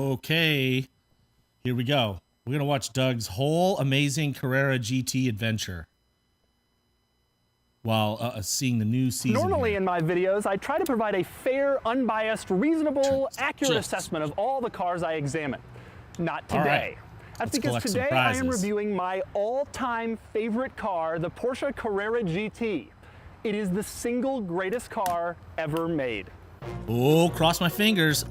Okay, here we go. We're gonna watch Doug's whole amazing Carrera GT adventure while seeing the new season. Normally here. in my videos, I try to provide a fair, unbiased, reasonable, accurate assessment of all the cars I examine. Not today. Right. That's Let's because today I am reviewing my all-time favorite car, the Porsche Carrera GT. It is the single greatest car ever made. Oh, cross my fingers.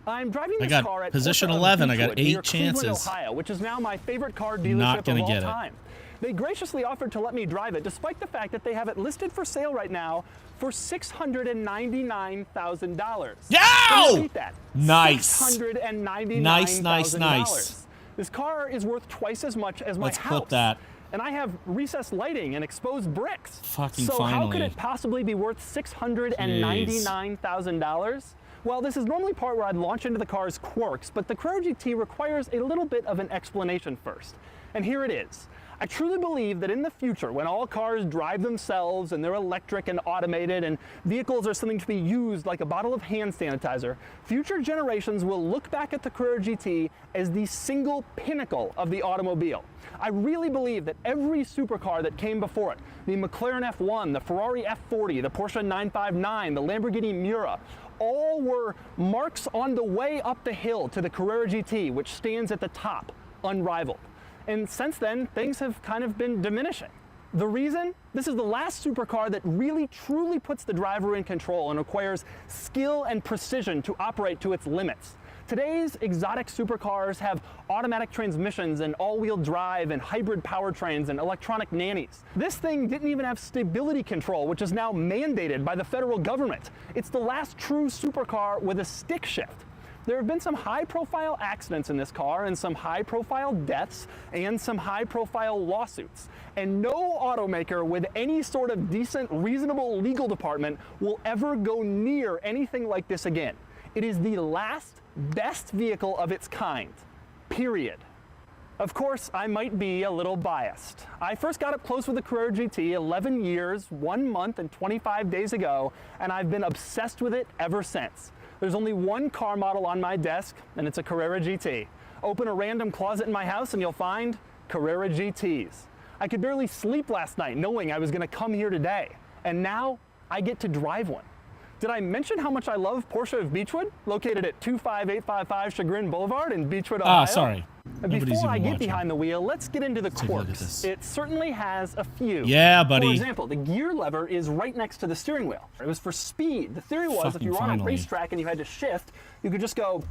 I'm driving this car at position Porsche 11. Beechwood, I got 8 near chances. Cleveland, Ohio, which is now my favorite car dealership Not gonna of all get time. They graciously offered to let me drive it, despite the fact that they have it listed for sale right now for $699,000. Yeah! Repeat that. Nice. $699,000. Nice. This car is worth twice as much as my house. Let's clip that. And I have recessed lighting and exposed bricks. Fucking so finally. How could it possibly be worth $699,000? Well, this is normally part where I'd launch into the car's quirks, but the Carrera GT requires a little bit of an explanation first. And here it is. I truly believe that in the future, when all cars drive themselves and they're electric and automated and vehicles are something to be used like a bottle of hand sanitizer, future generations will look back at the Carrera GT as the single pinnacle of the automobile. I really believe that every supercar that came before it, the McLaren F1, the Ferrari F40, the Porsche 959, the Lamborghini Miura, all were marks on the way up the hill to the Carrera GT, which stands at the top, unrivaled. And since then, things have kind of been diminishing. The reason? This is the last supercar that really truly puts the driver in control and requires skill and precision to operate to its limits. Today's exotic supercars have automatic transmissions and all-wheel drive and hybrid powertrains and electronic nannies. This thing didn't even have stability control, which is now mandated by the federal government. It's the last true supercar with a stick shift. There have been some high-profile accidents in this car and some high-profile deaths and some high-profile lawsuits. And no automaker with any sort of decent, reasonable legal department will ever go near anything like this again. It is the last, best vehicle of its kind, period. Of course, I might be a little biased. I first got up close with the Carrera GT 11 years, 1 month, and 25 days ago, and I've been obsessed with it ever since. There's only one car model on my desk, and it's a Carrera GT. Open a random closet in my house and you'll find Carrera GTs. I could barely sleep last night knowing I was gonna come here today, and now I get to drive one. Did I mention how much I love Porsche of Beechwood, located at 25855 Chagrin Boulevard in Beechwood, Ohio? Sorry. And before I get behind the wheel, let's get into the quirks. It certainly has a few. Yeah, buddy. For example, the gear lever is right next to the steering wheel. It was for speed. The theory was if you were on a racetrack and you had to shift, you could just go,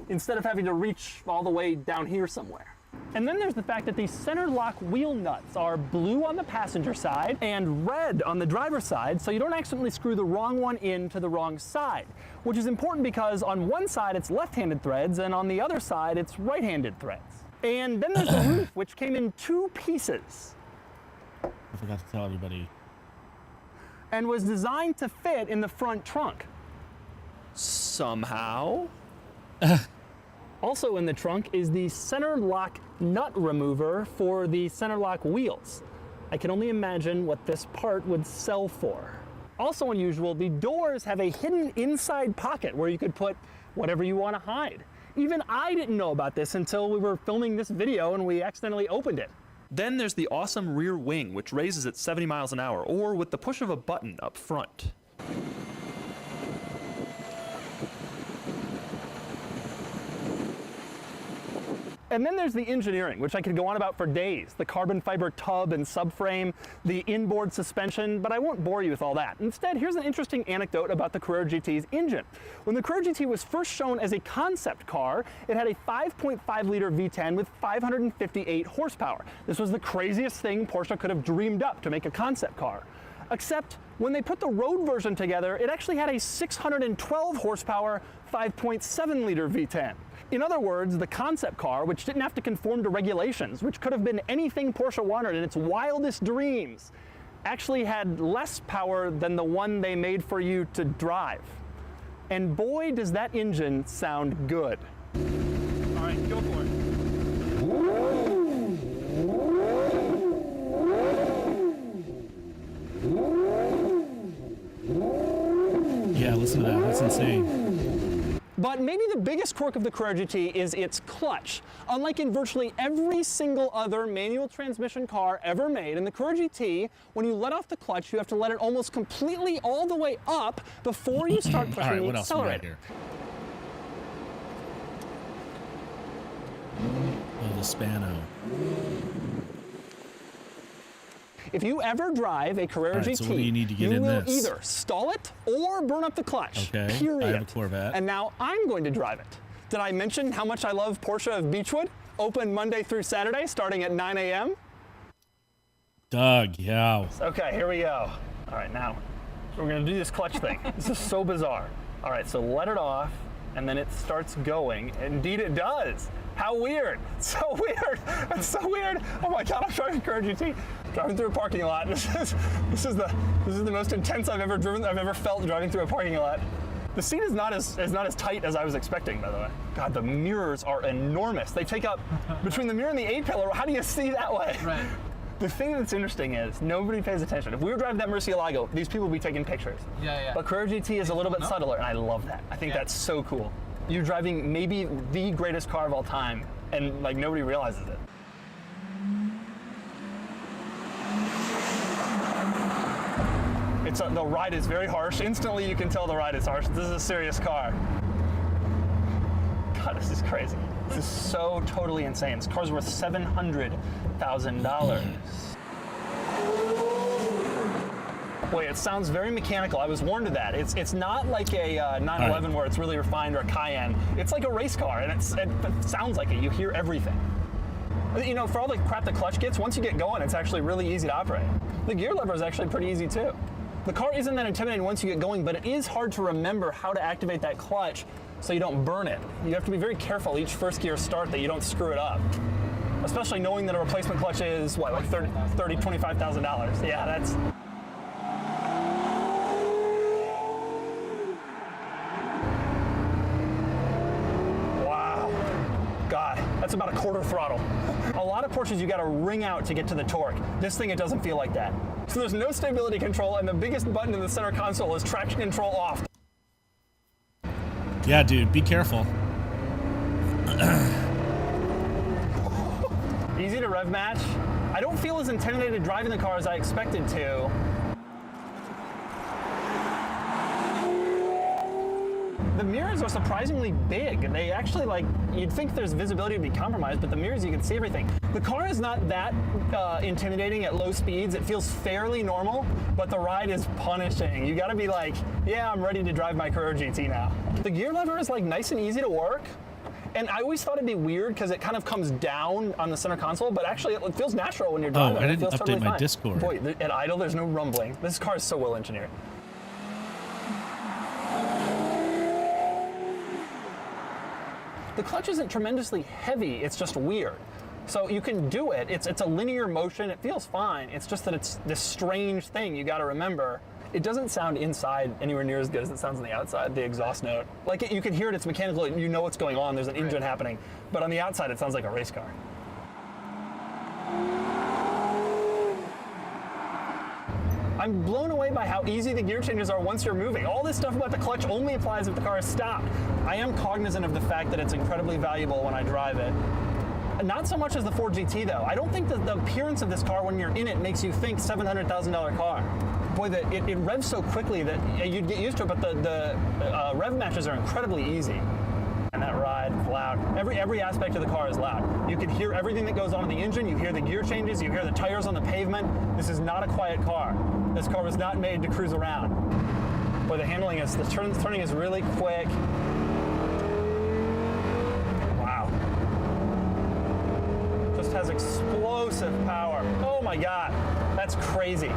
instead of having to reach all the way down here somewhere. And then there's the fact that these center lock wheel nuts are blue on the passenger side and red on the driver's side, so you don't accidentally screw the wrong one into the wrong side, which is important because on one side it's left-handed threads and on the other side it's right-handed threads. And then there's the roof, which came in 2 pieces. I forgot to tell everybody. And was designed to fit in the front trunk. Somehow. Also in the trunk is the center lock nut remover for the center lock wheels. I can only imagine what this part would sell for. Also unusual, the doors have a hidden inside pocket where you could put whatever you want to hide. Even I didn't know about this until we were filming this video and we accidentally opened it. Then there's the awesome rear wing, which raises at 70 miles an hour, or with the push of a button up front. And then there's the engineering, which I could go on about for days. The carbon fiber tub and subframe, the inboard suspension, but I won't bore you with all that. Instead, here's an interesting anecdote about the Carrera GT's engine. When the Carrera GT was first shown as a concept car, it had a 5.5-liter V10 with 558 horsepower. This was the craziest thing Porsche could have dreamed up to make a concept car. Except when they put the road version together, it actually had a 612 horsepower, 5.7-liter V10. In other words, the concept car, which didn't have to conform to regulations, which could have been anything Porsche wanted in its wildest dreams, actually had less power than the one they made for you to drive. And boy, does that engine sound good. All right, go for it. Yeah, listen to that. That's insane. But maybe the biggest quirk of the Carrera GT is its clutch. Unlike in virtually every single other manual transmission car ever made, in the Carrera GT, when you let off the clutch, you have to let it almost completely all the way up before you start pushing All right, the what else we got accelerator. here? Oh, the Spano. If you ever drive a Carrera GT, so what do you need to get in will this? either stall it or burn up the clutch. Okay, period. I have a Corvette. And now I'm going to drive it. Did I mention how much I love Porsche of Beechwood? Open Monday through Saturday, starting at 9 a.m. Doug, yeah. Okay, here we go. All right, now we're gonna do this clutch thing. This is so bizarre. All right, so let it off, and then it starts going. Indeed, it does. How weird! So weird. It's so weird. Oh my God, I'm driving Carrera GT. Driving through a parking lot. This is the most intense I've ever felt driving through a parking lot. The seat is not as tight as I was expecting, by the way. God, the mirrors are enormous. They take up between the mirror and the A-pillar. How do you see that way? Right. The thing that's interesting is nobody pays attention. If we were driving that Murcielago, these people would be taking pictures. Yeah. But Carrera GT is a little bit subtler, and I love that. I think that's so cool. You're driving maybe the greatest car of all time, and like nobody realizes it. The ride is very harsh. Instantly, you can tell the ride is harsh. This is a serious car. God, this is crazy. This is so totally insane. This car's worth $700,000. Boy, it sounds very mechanical. I was warned of that. It's not like a 911 where it's really refined, or a Cayenne. It's like a race car, and it sounds like it. You hear everything. You know, for all the crap the clutch gets, once you get going, it's actually really easy to operate. The gear lever is actually pretty easy too. The car isn't that intimidating once you get going, but it is hard to remember how to activate that clutch so you don't burn it. You have to be very careful each first gear start that you don't screw it up. Especially knowing that a replacement clutch is, what, like $25,000. Yeah, that's... Wow. God, that's about a quarter throttle. A lot of Porsches you gotta wring out to get to the torque. This thing, it doesn't feel like that. So there's no stability control, and the biggest button in the center console is traction control off. Yeah, dude, be careful. Easy to rev match. I don't feel as intimidated driving the car as I expected to. The mirrors are surprisingly big. They actually, like, you'd think there's visibility to be compromised, but the mirrors, you can see everything. The car is not that intimidating at low speeds. It feels fairly normal, but the ride is punishing. You gotta be like, yeah, I'm ready to drive my Carrera GT now. The gear lever is like nice and easy to work. And I always thought it'd be weird because it kind of comes down on the center console, but actually it feels natural when you're driving. Oh, I didn't it feels update totally my fine. Discord. Boy, at idle, there's no rumbling. This car is so well engineered. The clutch isn't tremendously heavy, it's just weird. So you can do it, it's a linear motion, it feels fine. It's just that it's this strange thing you gotta remember. It doesn't sound inside anywhere near as good as it sounds on the outside, the exhaust note. Like, you can hear it, it's mechanical, you know what's going on, there's an engine happening. But on the outside, it sounds like a race car. I'm blown away by how easy the gear changes are once you're moving. All this stuff about the clutch only applies if the car is stopped. I am cognizant of the fact that it's incredibly valuable when I drive it. Not so much as the Ford GT though. I don't think that the appearance of this car when you're in it makes you think $700,000 car. Boy, it revs so quickly that you'd get used to it, but the rev matches are incredibly easy. And that ride is loud. Every aspect of the car is loud. You can hear everything that goes on in the engine, you hear the gear changes, you hear the tires on the pavement. This is not a quiet car. This car was not made to cruise around. Boy, the turning is really quick. Wow. Just has explosive power. Oh my God, that's crazy.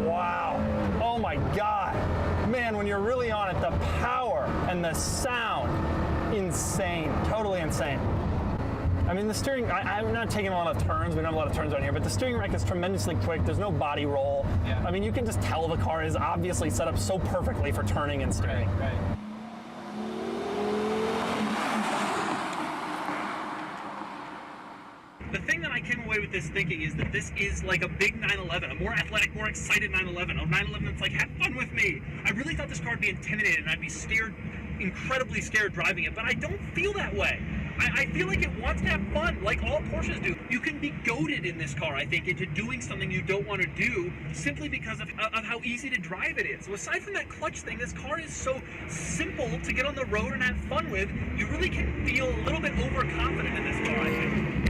Wow, oh my God. Man, when you're really on it, the power and the sound, insane, totally insane. I mean, the steering, I'm not taking a lot of turns, we don't have a lot of turns on here, but the steering rack is tremendously quick, there's no body roll. Yeah. I mean, you can just tell the car is obviously set up so perfectly for turning and steering. Right. The thing that I came away with this thinking is that this is like a big 911, a more athletic, more excited 911, a 911 that's like, have fun with me. I really thought this car would be intimidated and I'd be steered incredibly scared driving it, but I don't feel that way. I feel like it wants to have fun, like all Porsches do. You can be goaded in this car, I think, into doing something you don't want to do simply because of how easy to drive it is. So aside from that clutch thing, this car is so simple to get on the road and have fun with. You really can feel a little bit overconfident in this car, I think.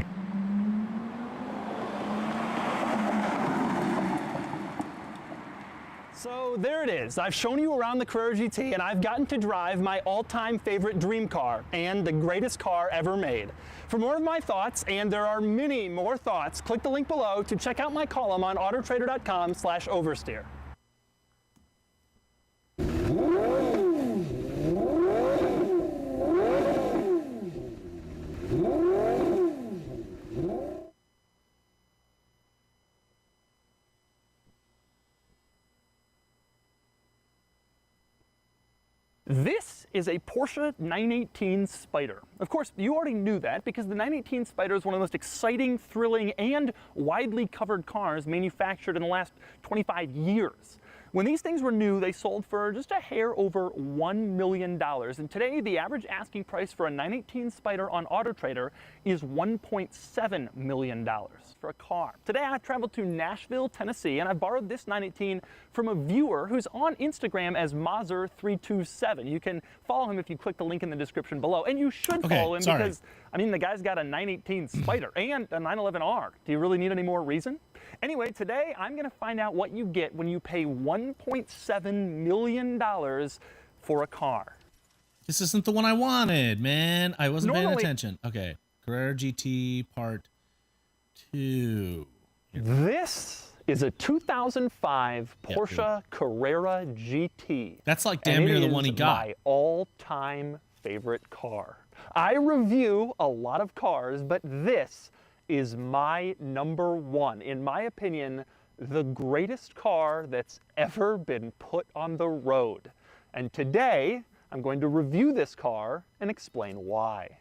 So there it is. I've shown you around the Carrera GT and I've gotten to drive my all-time favorite dream car and the greatest car ever made. For more of my thoughts, and there are many more thoughts, click the link below to check out my column on autotrader.com/oversteer. This is a Porsche 918 Spyder. Of course, you already knew that because the 918 Spyder is one of the most exciting, thrilling, and widely covered cars manufactured in the last 25 years. When these things were new, they sold for just a hair over $1 million. And today, the average asking price for a 918 Spyder on AutoTrader is $1.7 million for a car. Today, I traveled to Nashville, Tennessee, and I borrowed this 918 from a viewer who's on Instagram as Mazur327. You can follow him if you click the link in the description below. And you should follow him because, I mean, the guy's got a 918 Spyder and a 911R. Do you really need any more reason? Anyway, today I'm going to find out what you get when you pay $1.7 million for a car. This isn't the one I wanted, man. I wasn't paying attention. Okay, Carrera GT Part 2. This is a 2005 Porsche Carrera GT. That's like damn near the one he got. My all-time favorite car. I review a lot of cars, but this is my number one. In my opinion, the greatest car that's ever been put on the road. And today, I'm going to review this car and explain why.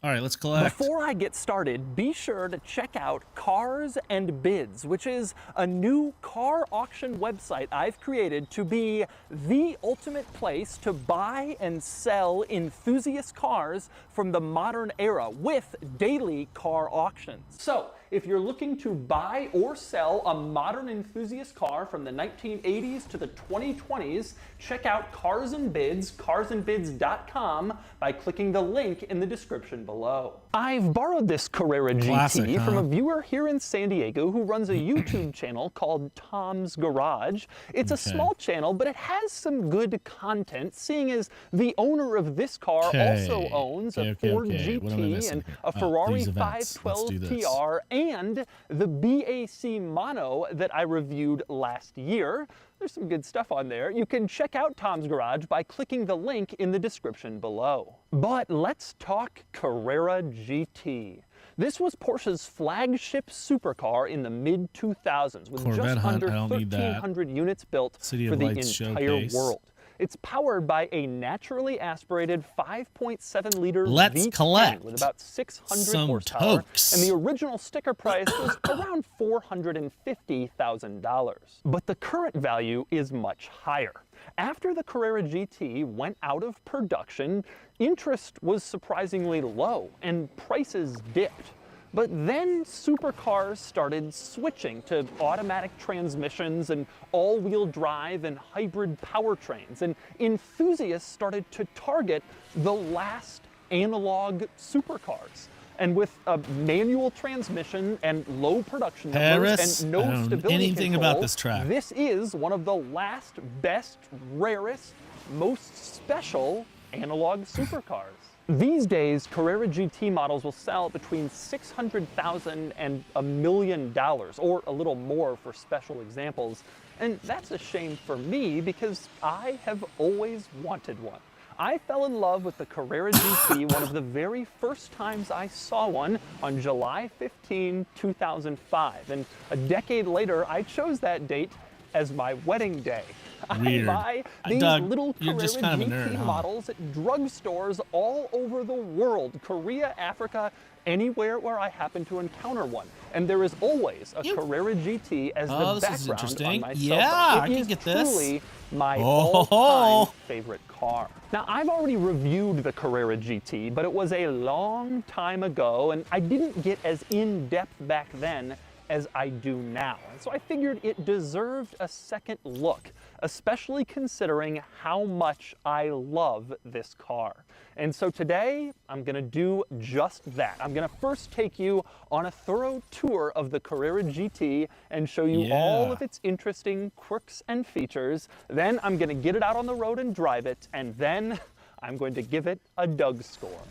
All right, let's collect. Before I get started, be sure to check out Cars and Bids, which is a new car auction website I've created to be the ultimate place to buy and sell enthusiast cars from the modern era with daily car auctions. So, if you're looking to buy or sell a modern enthusiast car from the 1980s to the 2020s, check out Cars and Bids, carsandbids.com, by clicking the link in the description below. I've borrowed this Carrera GT from a viewer here in San Diego who runs a YouTube channel called Tom's Garage. It's a small channel, but it has some good content, seeing as the owner of this car also owns a Ford GT and a Ferrari 512 TR and the BAC Mono that I reviewed last year. There's some good stuff on there. You can check out Tom's Garage by clicking the link in the description below. But let's talk Carrera GT. This was Porsche's flagship supercar in the mid-2000s with just under 1,300 units built for the entire world. It's powered by a naturally aspirated 5.7-liter V10 with about 600 horsepower, and the original sticker price was around $450,000. But the current value is much higher. After the Carrera GT went out of production, interest was surprisingly low, and prices dipped. But then supercars started switching to automatic transmissions and all-wheel drive and hybrid powertrains, and enthusiasts started to target the last analog supercars. And with a manual transmission and low production numbers and no stability control, this is one of the last, best, rarest, most special analog supercars. These days, Carrera GT models will sell between $600,000 and $1 million, or a little more for special examples. And that's a shame for me because I have always wanted one. I fell in love with the Carrera GT one of the very first times I saw one on July 15, 2005. And a decade later, I chose that date as my wedding day. Weird. I buy these Doug, little you're Carrera just kind of a GT nerd, huh? models at drugstores all over the world, Korea, Africa, anywhere where I happen to encounter one. And there is always a Carrera GT as the this is background interesting. on my Yeah, cell phone. I can get this. Truly my Oh. all-time favorite car. Now, I've already reviewed the Carrera GT, but it was a long time ago, and I didn't get as in-depth back then as I do now. So I figured it deserved a second look, especially considering how much I love this car. And so today, I'm gonna do just that. I'm gonna first take you on a thorough tour of the Carrera GT and show you all of its interesting quirks and features. Then I'm gonna get it out on the road and drive it, and then I'm going to give it a Doug score.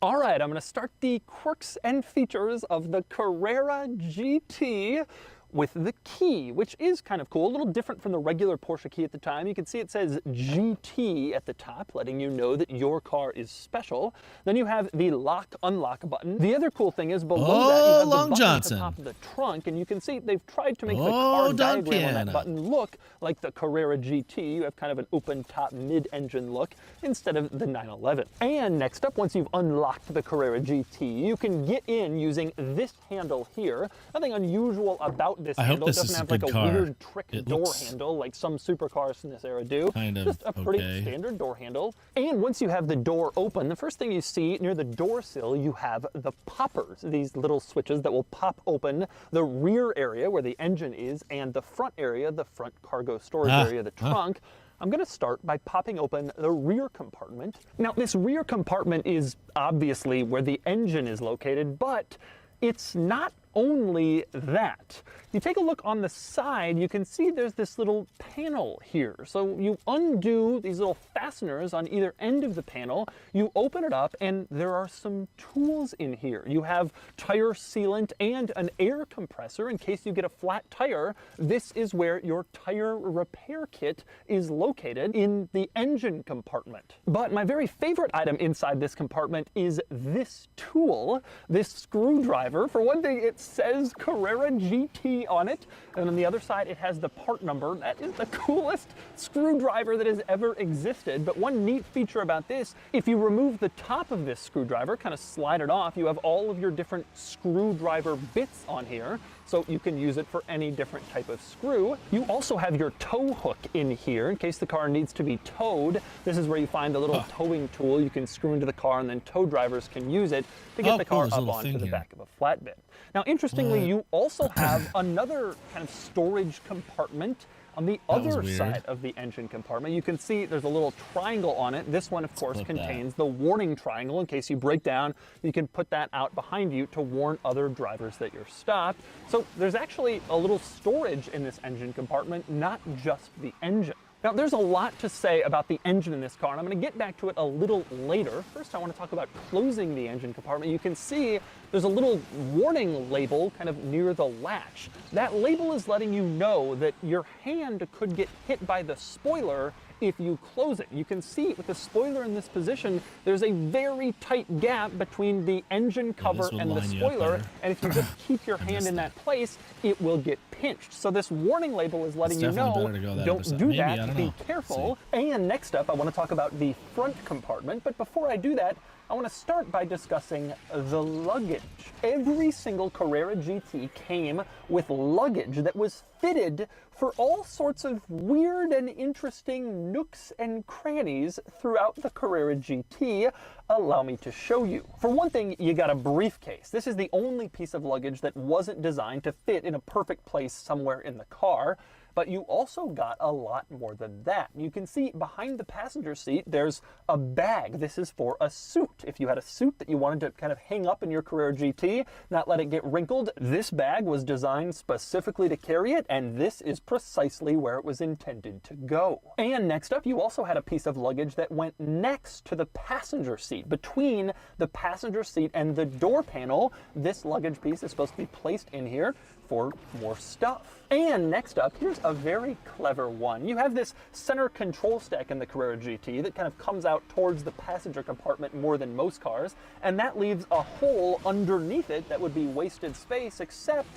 All right, I'm going to start the quirks and features of the Carrera GT with the key, which is kind of cool, a little different from the regular Porsche key at the time. You can see it says GT at the top, letting you know that your car is special. Then you have the lock-unlock button. The other cool thing is below that, you have the Long button Johnson. at the top of the trunk, and you can see they've tried to make the car diagram on Piano. that button look like the Carrera GT. You have kind of an open-top mid-engine look instead of the 911. And next up, once you've unlocked the Carrera GT, you can get in using this handle here. Nothing unusual about this handle. It doesn't have like a weird trick door handle like some supercars from this era do. Just a pretty standard door handle. And once you have the door open, the first thing you see near the door sill, you have the poppers, these little switches that will pop open the rear area where the engine is and the front area, the front cargo storage area, the trunk. I'm going to start by popping open the rear compartment. Now, this rear compartment is obviously where the engine is located, but it's not only that. You take a look on the side, you can see there's this little panel here. So you undo these little fasteners on either end of the panel, you open it up, and there are some tools in here. You have tire sealant and an air compressor in case you get a flat tire. This is where your tire repair kit is located in the engine compartment. But my very favorite item inside this compartment is this tool, this screwdriver. For one thing, it says Carrera GT on it, and on the other side it has the part number. That is the coolest screwdriver that has ever existed. But one neat feature about this, if you remove the top of this screwdriver, kind of slide it off, you have all of your different screwdriver bits on here, so you can use it for any different type of screw. You also have your tow hook in here in case the car needs to be towed. This is where you find the little towing tool you can screw into the car, and then tow drivers can use it to get the car up onto the back of a flatbed. Now, interestingly, you also have another kind of storage compartment on the other side of the engine compartment. You can see there's a little triangle on it. This one, of course, contains the warning triangle. In case you break down, you can put that out behind you to warn other drivers that you're stopped. So there's actually a little storage in this engine compartment, not just the engine. Now, there's a lot to say about the engine in this car, and I'm going to get back to it a little later. First, I want to talk about closing the engine compartment. You can see there's a little warning label kind of near the latch. That label is letting you know that your hand could get hit by the spoiler if you close it. You can see with the spoiler in this position, there's a very tight gap between the engine cover and the spoiler, and if you just keep your hand in that place, it will get pinched. So this warning label is letting you know, don't do that, be careful. And next up, I want to talk about the front compartment, but before I do that, I want to start by discussing the luggage. Every single Carrera GT came with luggage that was fitted for all sorts of weird and interesting nooks and crannies throughout the Carrera GT. Allow me to show you. For one thing, you got a briefcase. This is the only piece of luggage that wasn't designed to fit in a perfect place somewhere in the car. But you also got a lot more than that. You can see behind the passenger seat, there's a bag. This is for a suit. If you had a suit that you wanted to kind of hang up in your Carrera GT, not let it get wrinkled, this bag was designed specifically to carry it, and this is precisely where it was intended to go. And next up, you also had a piece of luggage that went next to the passenger seat. Between the passenger seat and the door panel, this luggage piece is supposed to be placed in here for more stuff. And next up, here's a very clever one. You have this center control stack in the Carrera GT that kind of comes out towards the passenger compartment more than most cars, and that leaves a hole underneath it that would be wasted space, except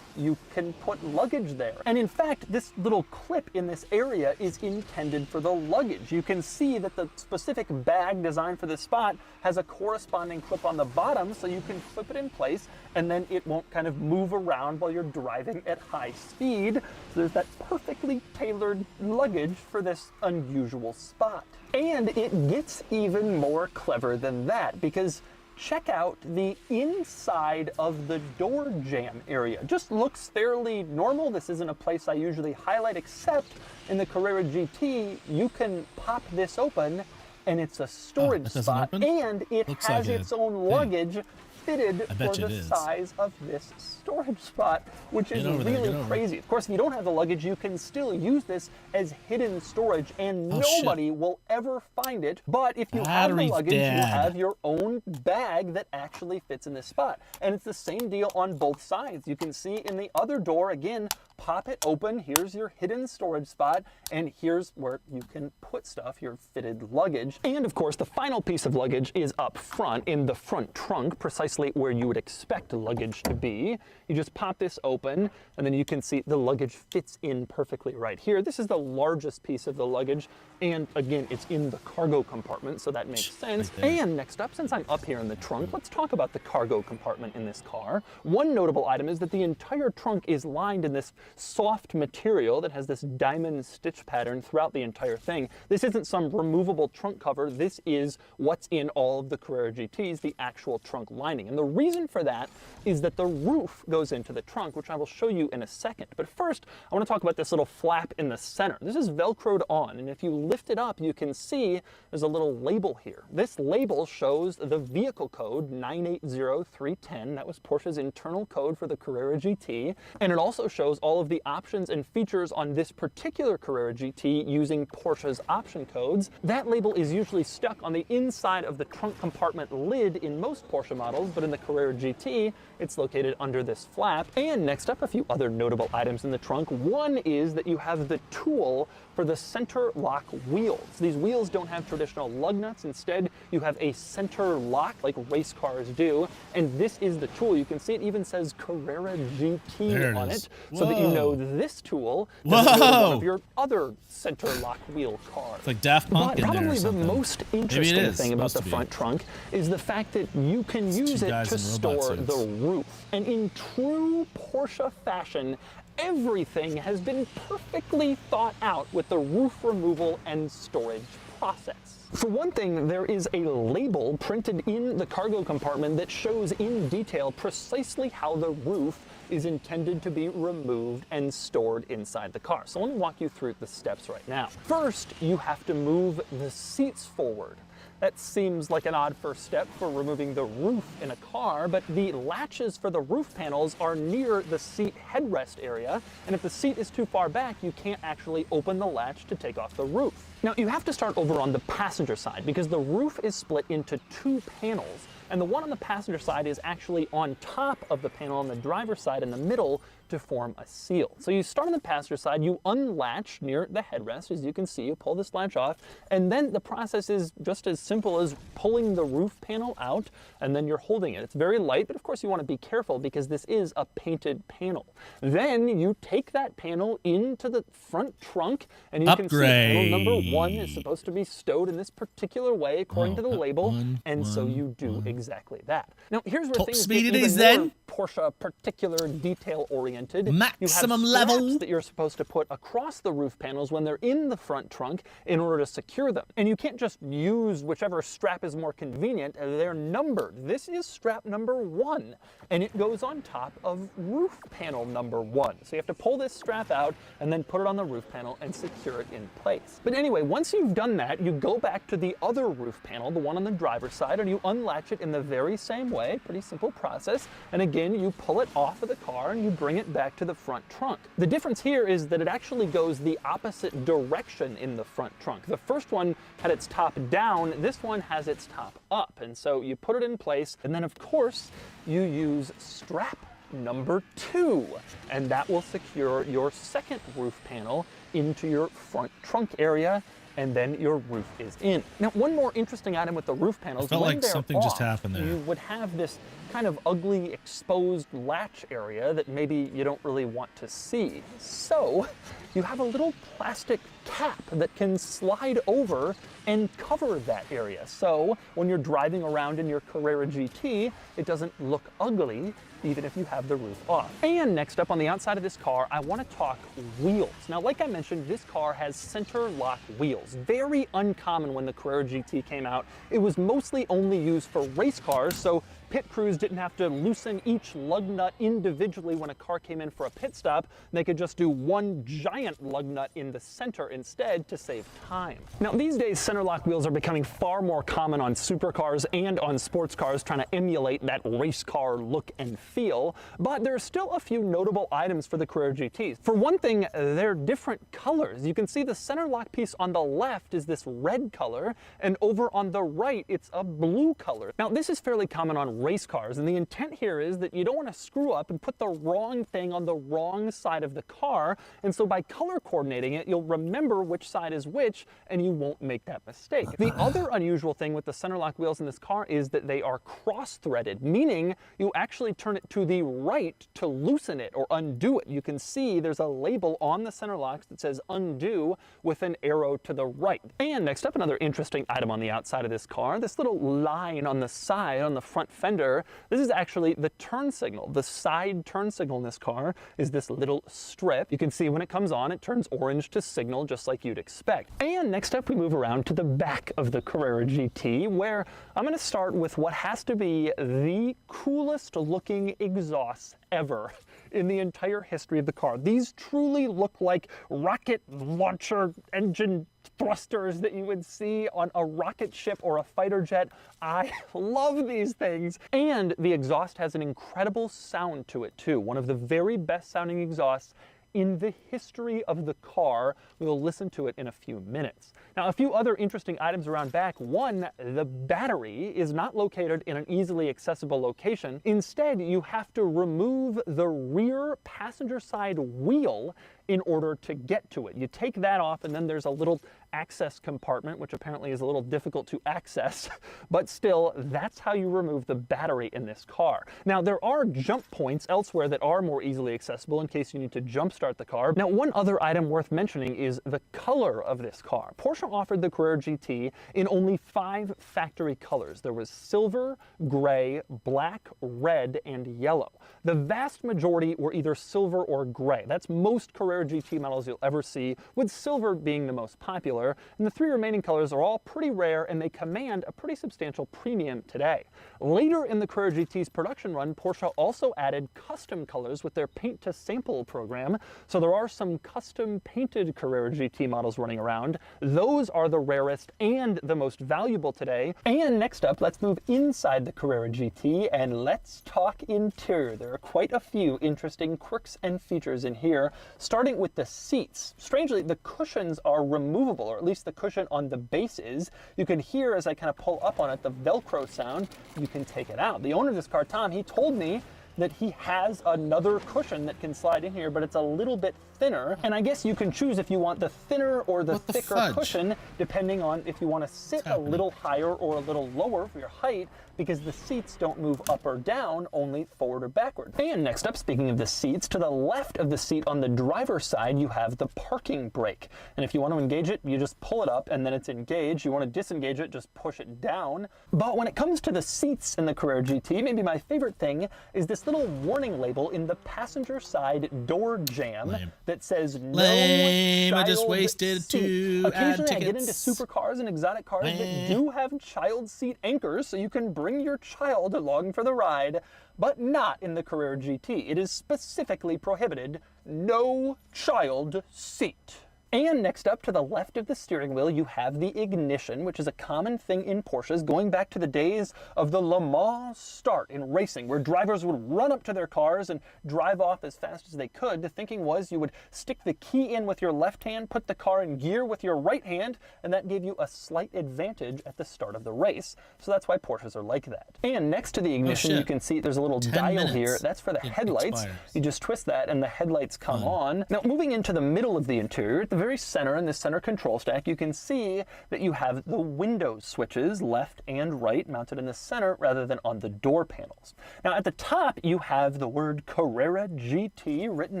you can put luggage there. And in fact, this little clip in this area is intended for the luggage. You can see that the specific bag designed for this spot has a corresponding clip on the bottom, so you can flip it in place and then it won't kind of move around while you're driving at high speed. So there's that perfectly tailored luggage for this unusual spot. And it gets even more clever than that, because check out the inside of the door jamb area. Just looks fairly normal. This isn't a place I usually highlight, except in the Carrera GT, you can pop this open and it's a storage spot, and it has its own luggage fitted for the size of this storage spot, which is really crazy. Of course, if you don't have the luggage, you can still use this as hidden storage, and nobody will ever find it. But if you have the luggage, you have your own bag that actually fits in this spot. And it's the same deal on both sides. You can see in the other door, again, pop it open, here's your hidden storage spot, and here's where you can put stuff, your fitted luggage. And of course, the final piece of luggage is up front in the front trunk, precisely where you would expect luggage to be. You just pop this open, and then you can see the luggage fits in perfectly right here. This is the largest piece of the luggage, and again, it's in the cargo compartment, so that makes sense. And next up, since I'm up here in the trunk, let's talk about the cargo compartment in this car. One notable item is that the entire trunk is lined in this soft material that has this diamond stitch pattern throughout the entire thing. This isn't some removable trunk cover. This is what's in all of the Carrera GTs, the actual trunk lining. And the reason for that is that the roof goes into the trunk, which I will show you in a second. But first, I want to talk about this little flap in the center. This is Velcroed on, and if you lift it up, you can see there's a little label here. This label shows the vehicle code 980310. That was Porsche's internal code for the Carrera GT, and it also shows all of the options and features on this particular Carrera GT using Porsche's option codes. That label is usually stuck on the inside of the trunk compartment lid in most Porsche models, but in the Carrera GT, it's located under this flap. And next up, a few other notable items in the trunk. One is that you have the tool for the center lock wheels. These wheels don't have traditional lug nuts. Instead, you have a center lock like race cars do. And this is the tool. You can see it even says Carrera GT on it, so that you know this tool doesn't go to one of your other center lock wheel cars. It's like Daft Punk in there or probably the something. most interesting thing about the front trunk is the fact that you can use it to store the roof. And in true Porsche fashion, everything has been perfectly thought out with the roof removal and storage process. For one thing, there is a label printed in the cargo compartment that shows in detail precisely how the roof is intended to be removed and stored inside the car. So let me walk you through the steps right now. First, you have to move the seats forward. That seems like an odd first step for removing the roof in a car, but the latches for the roof panels are near the seat headrest area, and if the seat is too far back, you can't actually open the latch to take off the roof. Now, you have to start over on the passenger side because the roof is split into two panels, and the one on the passenger side is actually on top of the panel on the driver's side in the middle to form a seal. So you start on the passenger side, you unlatch near the headrest, as you can see, you pull this latch off, and then the process is just as simple as pulling the roof panel out, and then you're holding it. It's very light, but of course you want to be careful because this is a painted panel. Then you take that panel into the front trunk, and you can see panel number 1 is supposed to be stowed in this particular way according to the label, and so you do exactly that. Now here's where things get even more Porsche particular detail-oriented. Maximum you have level straps that you're supposed to put across the roof panels when they're in the front trunk in order to secure them. And you can't just use whichever strap is more convenient. They're numbered. This is strap number 1, and it goes on top of roof panel number 1. So you have to pull this strap out and then put it on the roof panel and secure it in place. But anyway, once you've done that, you go back to the other roof panel, the one on the driver's side, and you unlatch it in the very same way. Pretty simple process. And again, you pull it off of the car and you bring it back to the front trunk. The difference here is that it actually goes the opposite direction in the front trunk. The first one had its top down, this one has its top up. And so you put it in place, and then of course you use strap number 2, and that will secure your second roof panel into your front trunk area, and then your roof is in. Now, one more interesting item with the roof panels, felt when like they're something off, just happened there. you would have this kind of ugly exposed latch area that maybe you don't really want to see. So you have a little plastic cap that can slide over and cover that area. So when you're driving around in your Carrera GT, it doesn't look ugly even if you have the roof off. And next up on the outside of this car, I want to talk wheels. Now, like I mentioned, this car has center lock wheels. Very uncommon when the Carrera GT came out. It was mostly only used for race cars, so pit crews didn't have to loosen each lug nut individually when a car came in for a pit stop. They could just do one giant lug nut in the center instead to save time. Now, these days, center lock wheels are becoming far more common on supercars and on sports cars, trying to emulate that race car look and feel, but there are still a few notable items for the Carrera GTs. For one thing, they're different colors. You can see the center lock piece on the left is this red color, and over on the right, it's a blue color. Now, this is fairly common on race cars, and the intent here is that you don't want to screw up and put the wrong thing on the wrong side of the car, and so by color coordinating it, you'll remember which side is which, and you won't make that mistake. The other unusual thing with the center lock wheels in this car is that they are cross-threaded, meaning you actually turn it to the right to loosen it or undo it. You can see there's a label on the center locks that says undo with an arrow to the right. And next up, another interesting item on the outside of this car, this little line on the side, on the front fender. This is actually the turn signal. The side turn signal in this car is this little strip. You can see when it comes on, it turns orange to signal just like you'd expect. And next up, we move around to the back of the Carrera GT, where I'm going to start with what has to be the coolest looking exhaust ever in the entire history of the car. These truly look like rocket launcher engine thrusters that you would see on a rocket ship or a fighter jet. I love these things. And the exhaust has an incredible sound to it too. One of the very best sounding exhausts in the history of the car. We'll listen to it in a few minutes. Now, a few other interesting items around back. One, the battery is not located in an easily accessible location. Instead, you have to remove the rear passenger side wheel in order to get to it. You take that off, and then there's a little access compartment, which apparently is a little difficult to access, but still, that's how you remove the battery in this car. Now, there are jump points elsewhere that are more easily accessible in case you need to jump start the car. Now, one other item worth mentioning is the color of this car. Porsche offered the Carrera GT in only 5 factory colors. There was silver, gray, black, red, and yellow. The vast majority were either silver or gray. That's most Carrera GT models you'll ever see, with silver being the most popular, and the 3 remaining colors are all pretty rare, and they command a pretty substantial premium today. Later in the Carrera GT's production run, Porsche also added custom colors with their paint to sample program, so there are some custom painted Carrera GT models running around. Those are the rarest and the most valuable today. And next up, let's move inside the Carrera GT and let's talk interior. There are quite a few interesting quirks and features in here, starting with the seats. Strangely, the cushions are removable, or at least the cushion on the base is. You can hear as I kind of pull up on it the Velcro sound. You can take it out. The owner of this car, Tom, he told me that he has another cushion that can slide in here, but it's a little bit thinner. And I guess you can choose if you want the thinner or the thicker cushion, depending on if you want to sit a little higher or a little lower for your height, because the seats don't move up or down, only forward or backward. And next up, speaking of the seats, to the left of the seat on the driver's side, you have the parking brake. And if you want to engage it, you just pull it up and then it's engaged. You want to disengage it, just push it down. But when it comes to the seats in the Carrera GT, maybe my favorite thing is this little warning label in the passenger side door jamb that says no child I just wasted seat. 2 ad Occasionally I get into tickets. supercars and exotic cars that do have child seat anchors, so you can bring your child along for the ride, but not in the Carrera GT. It is specifically prohibited, no child seat. And next up to the left of the steering wheel, you have the ignition, which is a common thing in Porsches going back to the days of the Le Mans start in racing, where drivers would run up to their cars and drive off as fast as they could. The thinking was you would stick the key in with your left hand, put the car in gear with your right hand, and that gave you a slight advantage at the start of the race. So that's why Porsches are like that. And next to the ignition, you can see there's a little dial here. That's for the headlights. You just twist that and the headlights come on. Now, moving into the middle of the interior, at the very center in the center control stack, you can see that you have the window switches, left and right, mounted in the center rather than on the door panels. Now, at the top, you have the word Carrera GT written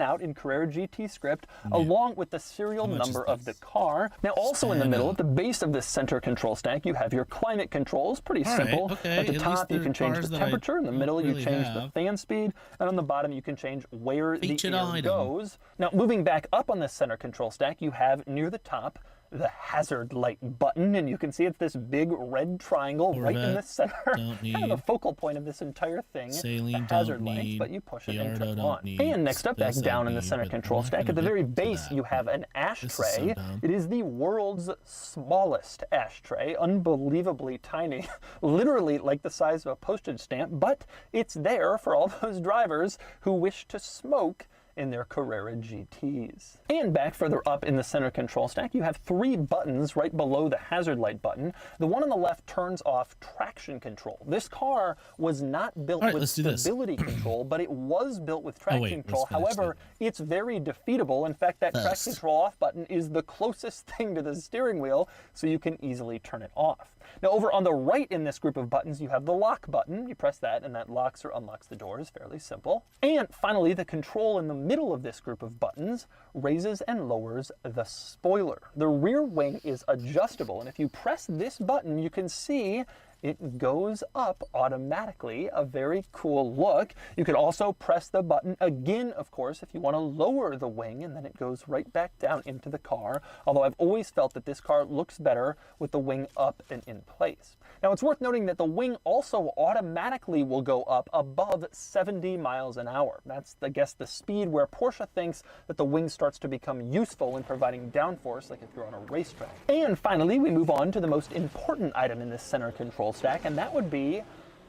out in Carrera GT script, along with the serial number of the car. Now, also in the middle, at the base of this center control stack, you have your climate controls. Pretty simple. At the top, you can change the temperature. In the middle, you change the fan speed. And on the bottom, you can change where the air goes. Now, moving back up on the center control stack, you have near the top the hazard light button, and you can see it's this big red triangle right in the center, kind of the focal point of this entire thing. The hazard lights, but you push it and turn it on. And next up, back down in the center control stack, at the very base, you have an ashtray. It is the world's smallest ashtray, unbelievably tiny, literally like the size of a postage stamp, but it's there for all those drivers who wish to smoke in their Carrera GTs. And back further up in the center control stack, you have 3 buttons right below the hazard light button. The one on the left turns off traction control. This car was not built with stability control, but it was built with traction control. However, it's very defeatable. In fact, that traction control off button is the closest thing to the steering wheel, so you can easily turn it off. Now, over on the right in this group of buttons, you have the lock button. You press that, and that locks or unlocks the doors. Fairly simple. And finally, the control in the middle of this group of buttons raises and lowers the spoiler. The rear wing is adjustable, and if you press this button, you can see it goes up automatically. A very cool look. You can also press the button again, of course, if you want to lower the wing, and then it goes right back down into the car. Although I've always felt that this car looks better with the wing up and in place. Now, it's worth noting that the wing also automatically will go up above 70 miles an hour. That's, I guess, the speed where Porsche thinks that the wing starts to become useful in providing downforce, like if you're on a racetrack. And finally, we move on to the most important item in this center control stack, and that would be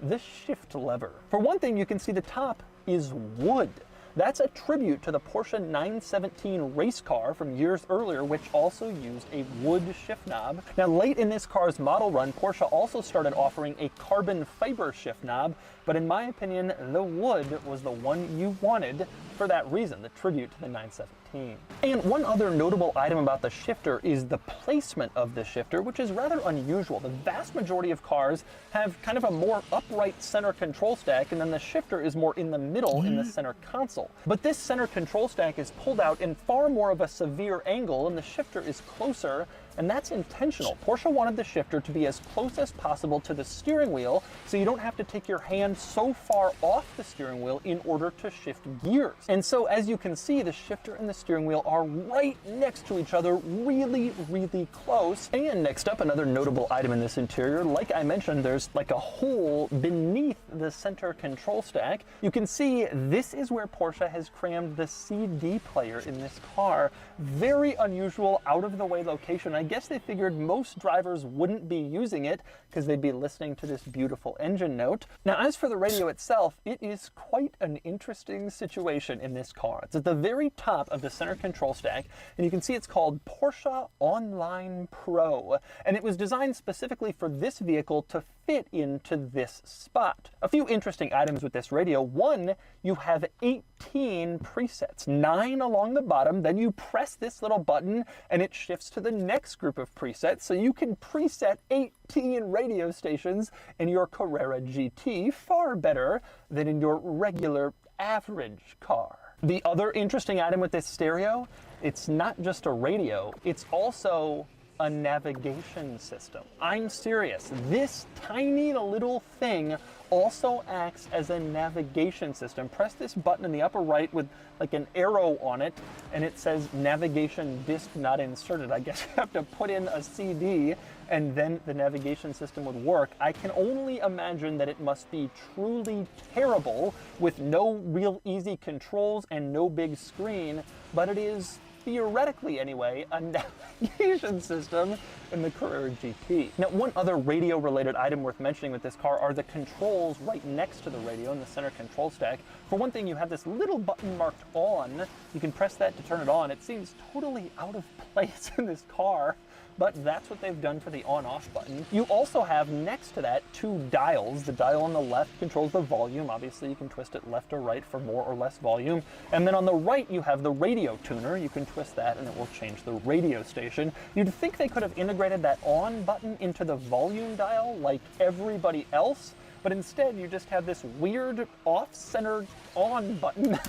the shift lever. For one thing, you can see the top is wood. That's a tribute to the Porsche 917 race car from years earlier, which also used a wood shift knob. Now, late in this car's model run, Porsche also started offering a carbon fiber shift knob, but in my opinion, the wood was the one you wanted for that reason, the tribute to the 917. And one other notable item about the shifter is the placement of the shifter, which is rather unusual. The vast majority of cars have kind of a more upright center control stack, and then the shifter is more in the middle in the center console. But this center control stack is pulled out in far more of a severe angle, and the shifter is closer, and that's intentional. Porsche wanted the shifter to be as close as possible to the steering wheel, so you don't have to take your hand so far off the steering wheel in order to shift gears. And so, as you can see, the shifter and the steering wheel are right next to each other, really, really close. And next up, another notable item in this interior. Like I mentioned, there's like a hole beneath the center control stack. You can see this is where Porsche has crammed the CD player in this car. Very unusual, out-of-the-way location. I guess they figured most drivers wouldn't be using it because they'd be listening to this beautiful engine note. Now, as for the radio itself, it is quite an interesting situation in this car. It's at the very top of the center control stack, and you can see it's called Porsche Online Pro, and it was designed specifically for this vehicle to fit into this spot. A few interesting items with this radio. One, you have 18 presets, 9 along the bottom, then you press this little button and it shifts to the next group of presets, so you can preset 18 radio stations in your Carrera GT, far better than in your regular average car. The other interesting item with this stereo, it's not just a radio, it's also a navigation system. I'm serious. This tiny little thing also acts as a navigation system. Press this button in the upper right with like an arrow on it, and it says navigation disc not inserted. I guess you have to put in a CD and then the navigation system would work. I can only imagine that it must be truly terrible with no real easy controls and no big screen, but it is theoretically anyway, a navigation system in the Carrera GT. Now, one other radio-related item worth mentioning with this car are the controls right next to the radio in the center control stack. For one thing, you have this little button marked on. You can press that to turn it on. It seems totally out of place in this car, but that's what they've done for the on-off button. You also have next to that 2 dials. The dial on the left controls the volume. Obviously, you can twist it left or right for more or less volume. And then on the right, you have the radio tuner. You can twist that and it will change the radio station. You'd think they could have integrated that on button into the volume dial like everybody else, but instead you just have this weird off-center on button.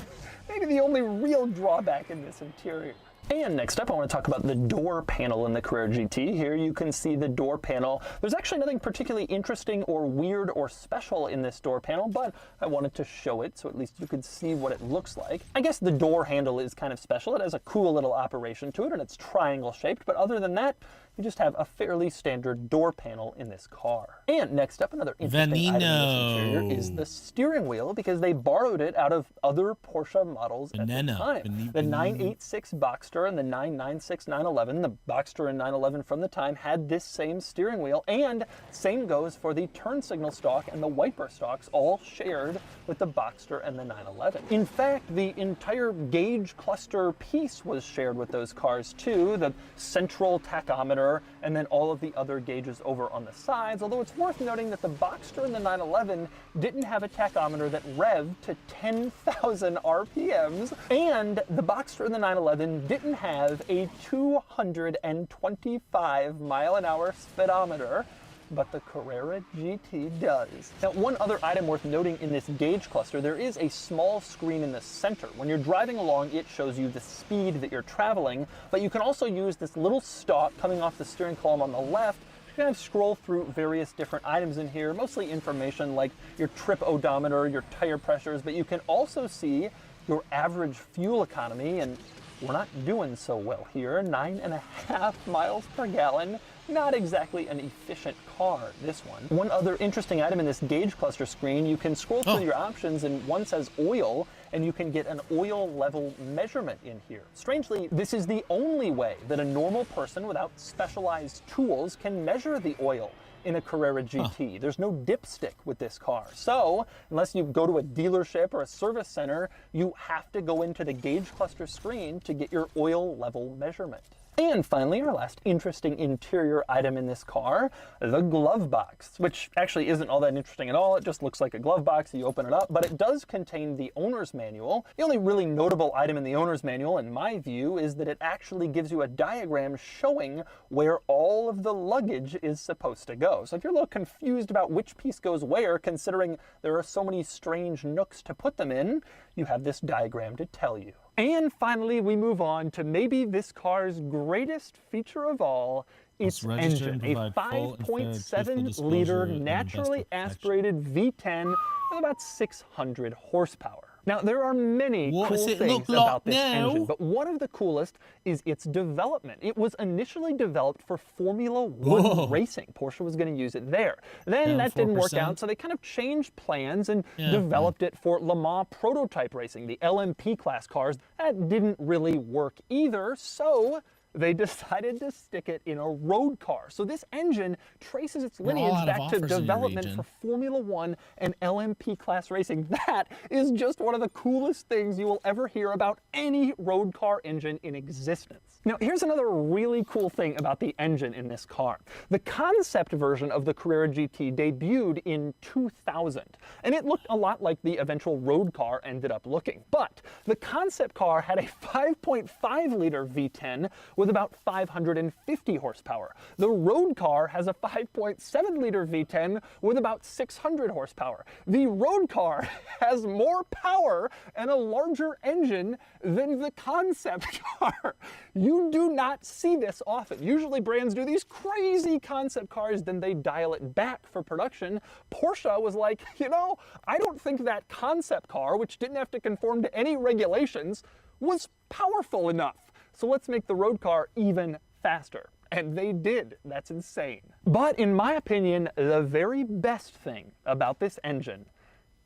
Maybe the only real drawback in this interior. And next up, I want to talk about the door panel in the Carrera GT. Here you can see the door panel. There's actually nothing particularly interesting or weird or special in this door panel, but I wanted to show it so at least you could see what it looks like. I guess the door handle is kind of special. It has a cool little operation to it, and it's triangle shaped, but other than that, you just have a fairly standard door panel in this car. And next up, another interesting item in this interior is the steering wheel, because they borrowed it out of other Porsche models at the time. The 986 Boxster and the 996 911, the Boxster and 911 from the time had this same steering wheel, and same goes for the turn signal stalk and the wiper stalks, all shared with the Boxster and the 911. In fact, the entire gauge cluster piece was shared with those cars too, the central tachometer, and then all of the other gauges over on the sides, although it's worth noting that the Boxster and the 911 didn't have a tachometer that revved to 10,000 RPMs, and the Boxster and the 911 didn't have a 225 mile-an-hour speedometer, but the Carrera GT does. Now, one other item worth noting in this gauge cluster, there is a small screen in the center. When you're driving along, it shows you the speed that you're traveling, but you can also use this little stalk coming off the steering column on the left to kind of scroll through various different items in here, mostly information like your trip odometer, your tire pressures, but you can also see your average fuel economy, and we're not doing so well here. 9.5 miles per gallon. Not exactly an efficient car, this one. One other interesting item in this gauge cluster screen, you can scroll through your options, and one says oil, and you can get an oil level measurement in here. Strangely, this is the only way that a normal person without specialized tools can measure the oil in a Carrera GT. There's no dipstick with this car. So, unless you go to a dealership or a service center, you have to go into the gauge cluster screen to get your oil level measurement. And finally, our last interesting interior item in this car, the glove box, which actually isn't all that interesting at all. It just looks like a glove box. You open it up, but it does contain the owner's manual. The only really notable item in the owner's manual, in my view, is that it actually gives you a diagram showing where all of the luggage is supposed to go. So if you're a little confused about which piece goes where, considering there are so many strange nooks to put them in, you have this diagram to tell you. And finally, we move on to maybe this car's greatest feature of all, its engine. A 5.7 liter naturally aspirated V10 with about 600 horsepower. Now, there are many cool things about this engine, but one of the coolest is its development. It was initially developed for Formula 1 racing. Porsche was going to use it there. Then that didn't work out, so they kind of changed plans and developed it for Le Mans prototype racing, the LMP class cars. That didn't really work either, so they decided to stick it in a road car. So this engine traces its lineage back to development for Formula 1 and LMP class racing. That is just one of the coolest things you will ever hear about any road car engine in existence. Now, here's another really cool thing about the engine in this car. The concept version of the Carrera GT debuted in 2000, and it looked a lot like the eventual road car ended up looking. But the concept car had a 5.5 liter V10 with about 550 horsepower. The road car has a 5.7 liter V10 with about 600 horsepower. The road car has more power and a larger engine than the concept car. You do not see this often. Usually brands do these crazy concept cars, then they dial it back for production. Porsche was like, you know, I don't think that concept car, which didn't have to conform to any regulations, was powerful enough. So let's make the road car even faster. And they did. That's insane. But in my opinion, the very best thing about this engine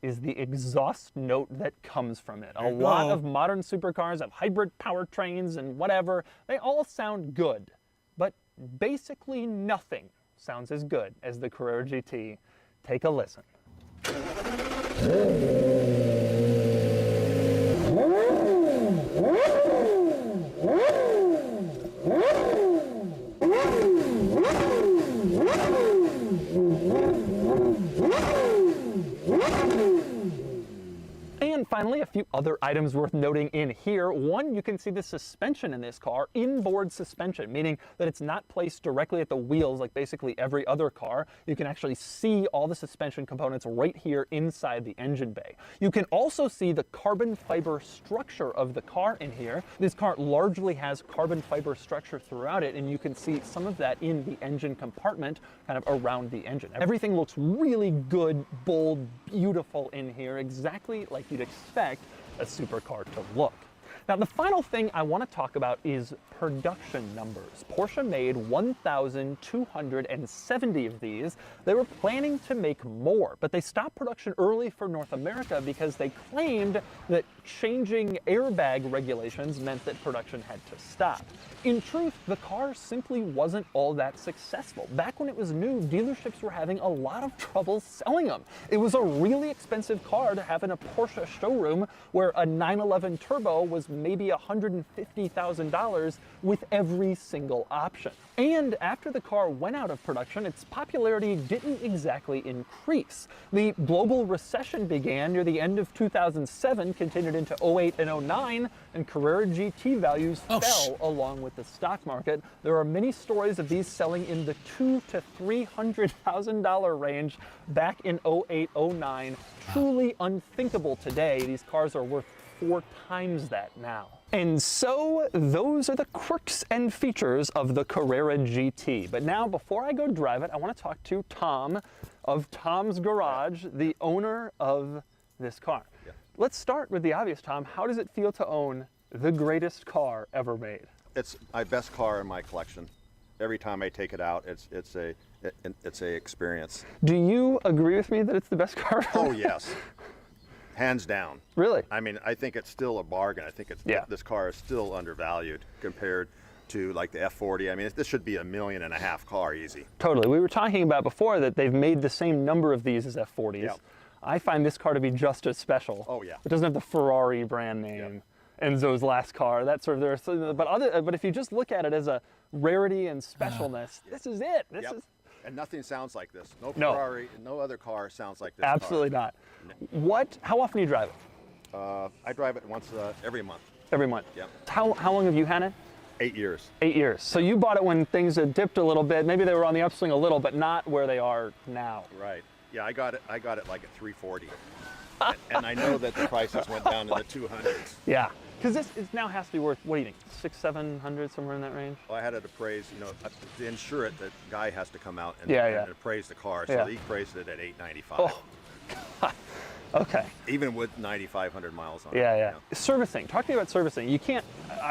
is the exhaust note that comes from it. A There you lot go. of modern supercars have hybrid powertrains and whatever. They all sound good, but basically nothing sounds as good as the Carrera GT. Take a listen. And finally, a few other items worth noting in here. One, you can see the suspension in this car, inboard suspension, meaning that it's not placed directly at the wheels like basically every other car. You can actually see all the suspension components right here inside the engine bay. You can also see the carbon fiber structure of the car in here. This car largely has carbon fiber structure throughout it, and you can see some of that in the engine compartment, kind of around the engine. Everything looks really good, bold, beautiful in here, exactly like you'd expect a supercar to look. Now, the final thing I want to talk about is production numbers. Porsche made 1,270 of these. They were planning to make more, but they stopped production early for North America because they claimed that changing airbag regulations meant that production had to stop. In truth, the car simply wasn't all that successful. Back when it was new, dealerships were having a lot of trouble selling them. It was a really expensive car to have in a Porsche showroom where a 911 Turbo was maybe $150,000 with every single option. And after the car went out of production, its popularity didn't exactly increase. The global recession began near the end of 2007, continued into 08 and 09, and Carrera GT values fell along with the stock market. There are many stories of these selling in the $200,000 to $300,000 range back in 08, 09. Truly unthinkable today. These cars are worth 4 times that now. And so those are the quirks and features of the Carrera GT. But now, before I go drive it, I want to talk to Tom of Tom's Garage, the owner of this car. Yeah. Let's start with the obvious, Tom. How does it feel to own the greatest car ever made? It's my best car in my collection. Every time I take it out, it's a experience. Do you agree with me that it's the best car ever? Oh yes, hands down. Really? I mean, I think it's still a bargain. I think this car is still undervalued compared to like the F40. I mean, this should be $1.5 million car easy. Totally. We were talking about before that they've made the same number of these as F40s. Yeah. I find this car to be just as special. Oh yeah. It doesn't have the Ferrari brand name. Enzo's last car, that sort of but if you just look at it as a rarity and specialness, this is it. This is. And nothing sounds like this. No No. Ferrari, no other car sounds like this. Absolutely not. How often do you drive it? I drive it once every month. Every month. Yep. How long have you had it? 8 years. 8 years. So you bought it when things had dipped a little bit. Maybe they were on the upswing a little, but not where they are now. Right. Yeah, I got it like at $340. And I know that the prices went down to the 200s. Yeah. Because this now has to be worth, what do you think, 600, 700, somewhere in that range? Well, I had it appraised, to insure it, the guy has to come out and, Yeah. and appraise the car. So Yeah. he appraised it at $895. Oh, God. Okay. Even with 9,500 miles on it. Yeah. Servicing. Talk to me about servicing. You can't,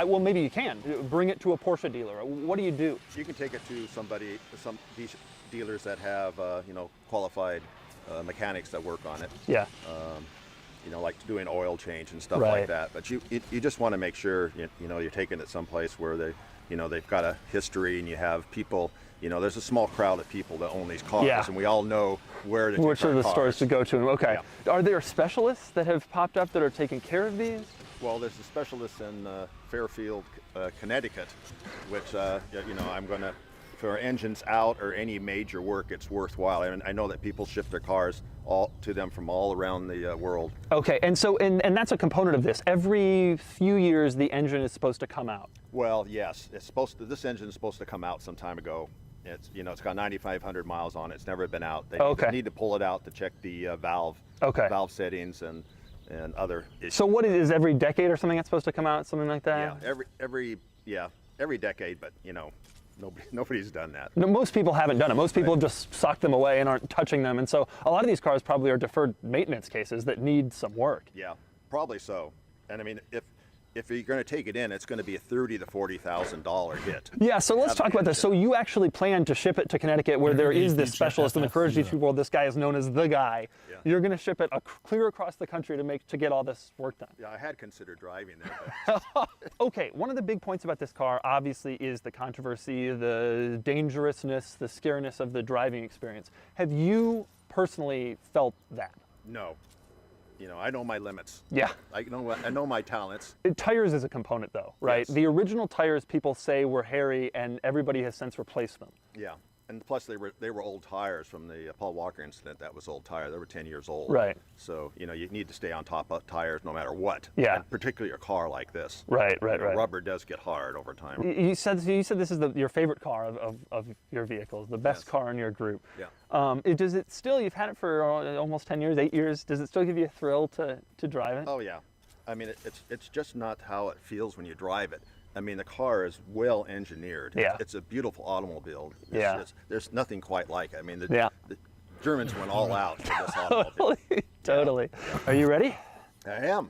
well, maybe you can. Bring it to a Porsche dealer. What do you do? You can take it to some dealers that have, qualified mechanics that work on it. Yeah. Like doing oil change and stuff Right. like that. But you just want to make sure you're taking it someplace where they've got a history and you have people. There's a small crowd of people that own these cars, Yeah. and we all know where to take Which are the cars. stores to go to? Okay. Yeah. Are there specialists that have popped up that are taking care of these? Well, there's a specialist in Fairfield, Connecticut, which I'm going to. For engines out or any major work, it's worthwhile. And I know that people ship their cars to them from all around the world. Okay, and so and that's a component of this. Every few years, the engine is supposed to come out. Well, yes, this engine is supposed to come out some time ago. It's got 9,500 miles on it. It's never been out. They need to pull it out to check the valve settings and other issues. So what is every decade or something that's supposed to come out, something like that? Yeah, every decade, but nobody's done that. No, most people haven't done it. Most people have just socked them away and aren't touching them. And so a lot of these cars probably are deferred maintenance cases that need some work. Yeah, probably so. And I mean, if if you're going to take it in, it's going to be a $30,000 to $40,000 hit. Yeah, so let's talk about this. So you actually plan to ship it to Connecticut, where there is this specialist in the Courage GT world. This guy is known as the guy. Yeah. You're going to ship it clear across the country to get all this work done. Yeah, I had considered driving there. But Okay, one of the big points about this car obviously is the controversy, the dangerousness, the scariness of the driving experience. Have you personally felt that? no. You know, I know my limits. Yeah. I know my talents. Tires is a component though, right? Yes. The original tires people say were hairy, and everybody has since replaced them. Yeah. And plus, they were old tires from the Paul Walker incident. That was old tire. They were 10 years old. Right. So, you know, you need to stay on top of tires no matter what. Yeah. And particularly a car like this. Right. You know, rubber does get hard over time. You said this is your favorite car of your vehicles, the best Yes. car in your group. Yeah. Does it still? You've had it for almost 10 years, 8 years. Does it still give you a thrill to drive it? Oh yeah. I mean, it's just not how it feels when you drive it. I mean, the car is well engineered. Yeah. It's a beautiful automobile. Yeah. There's nothing quite like it. I mean, the Germans went all out for this automobile. Totally. Are you ready? I am.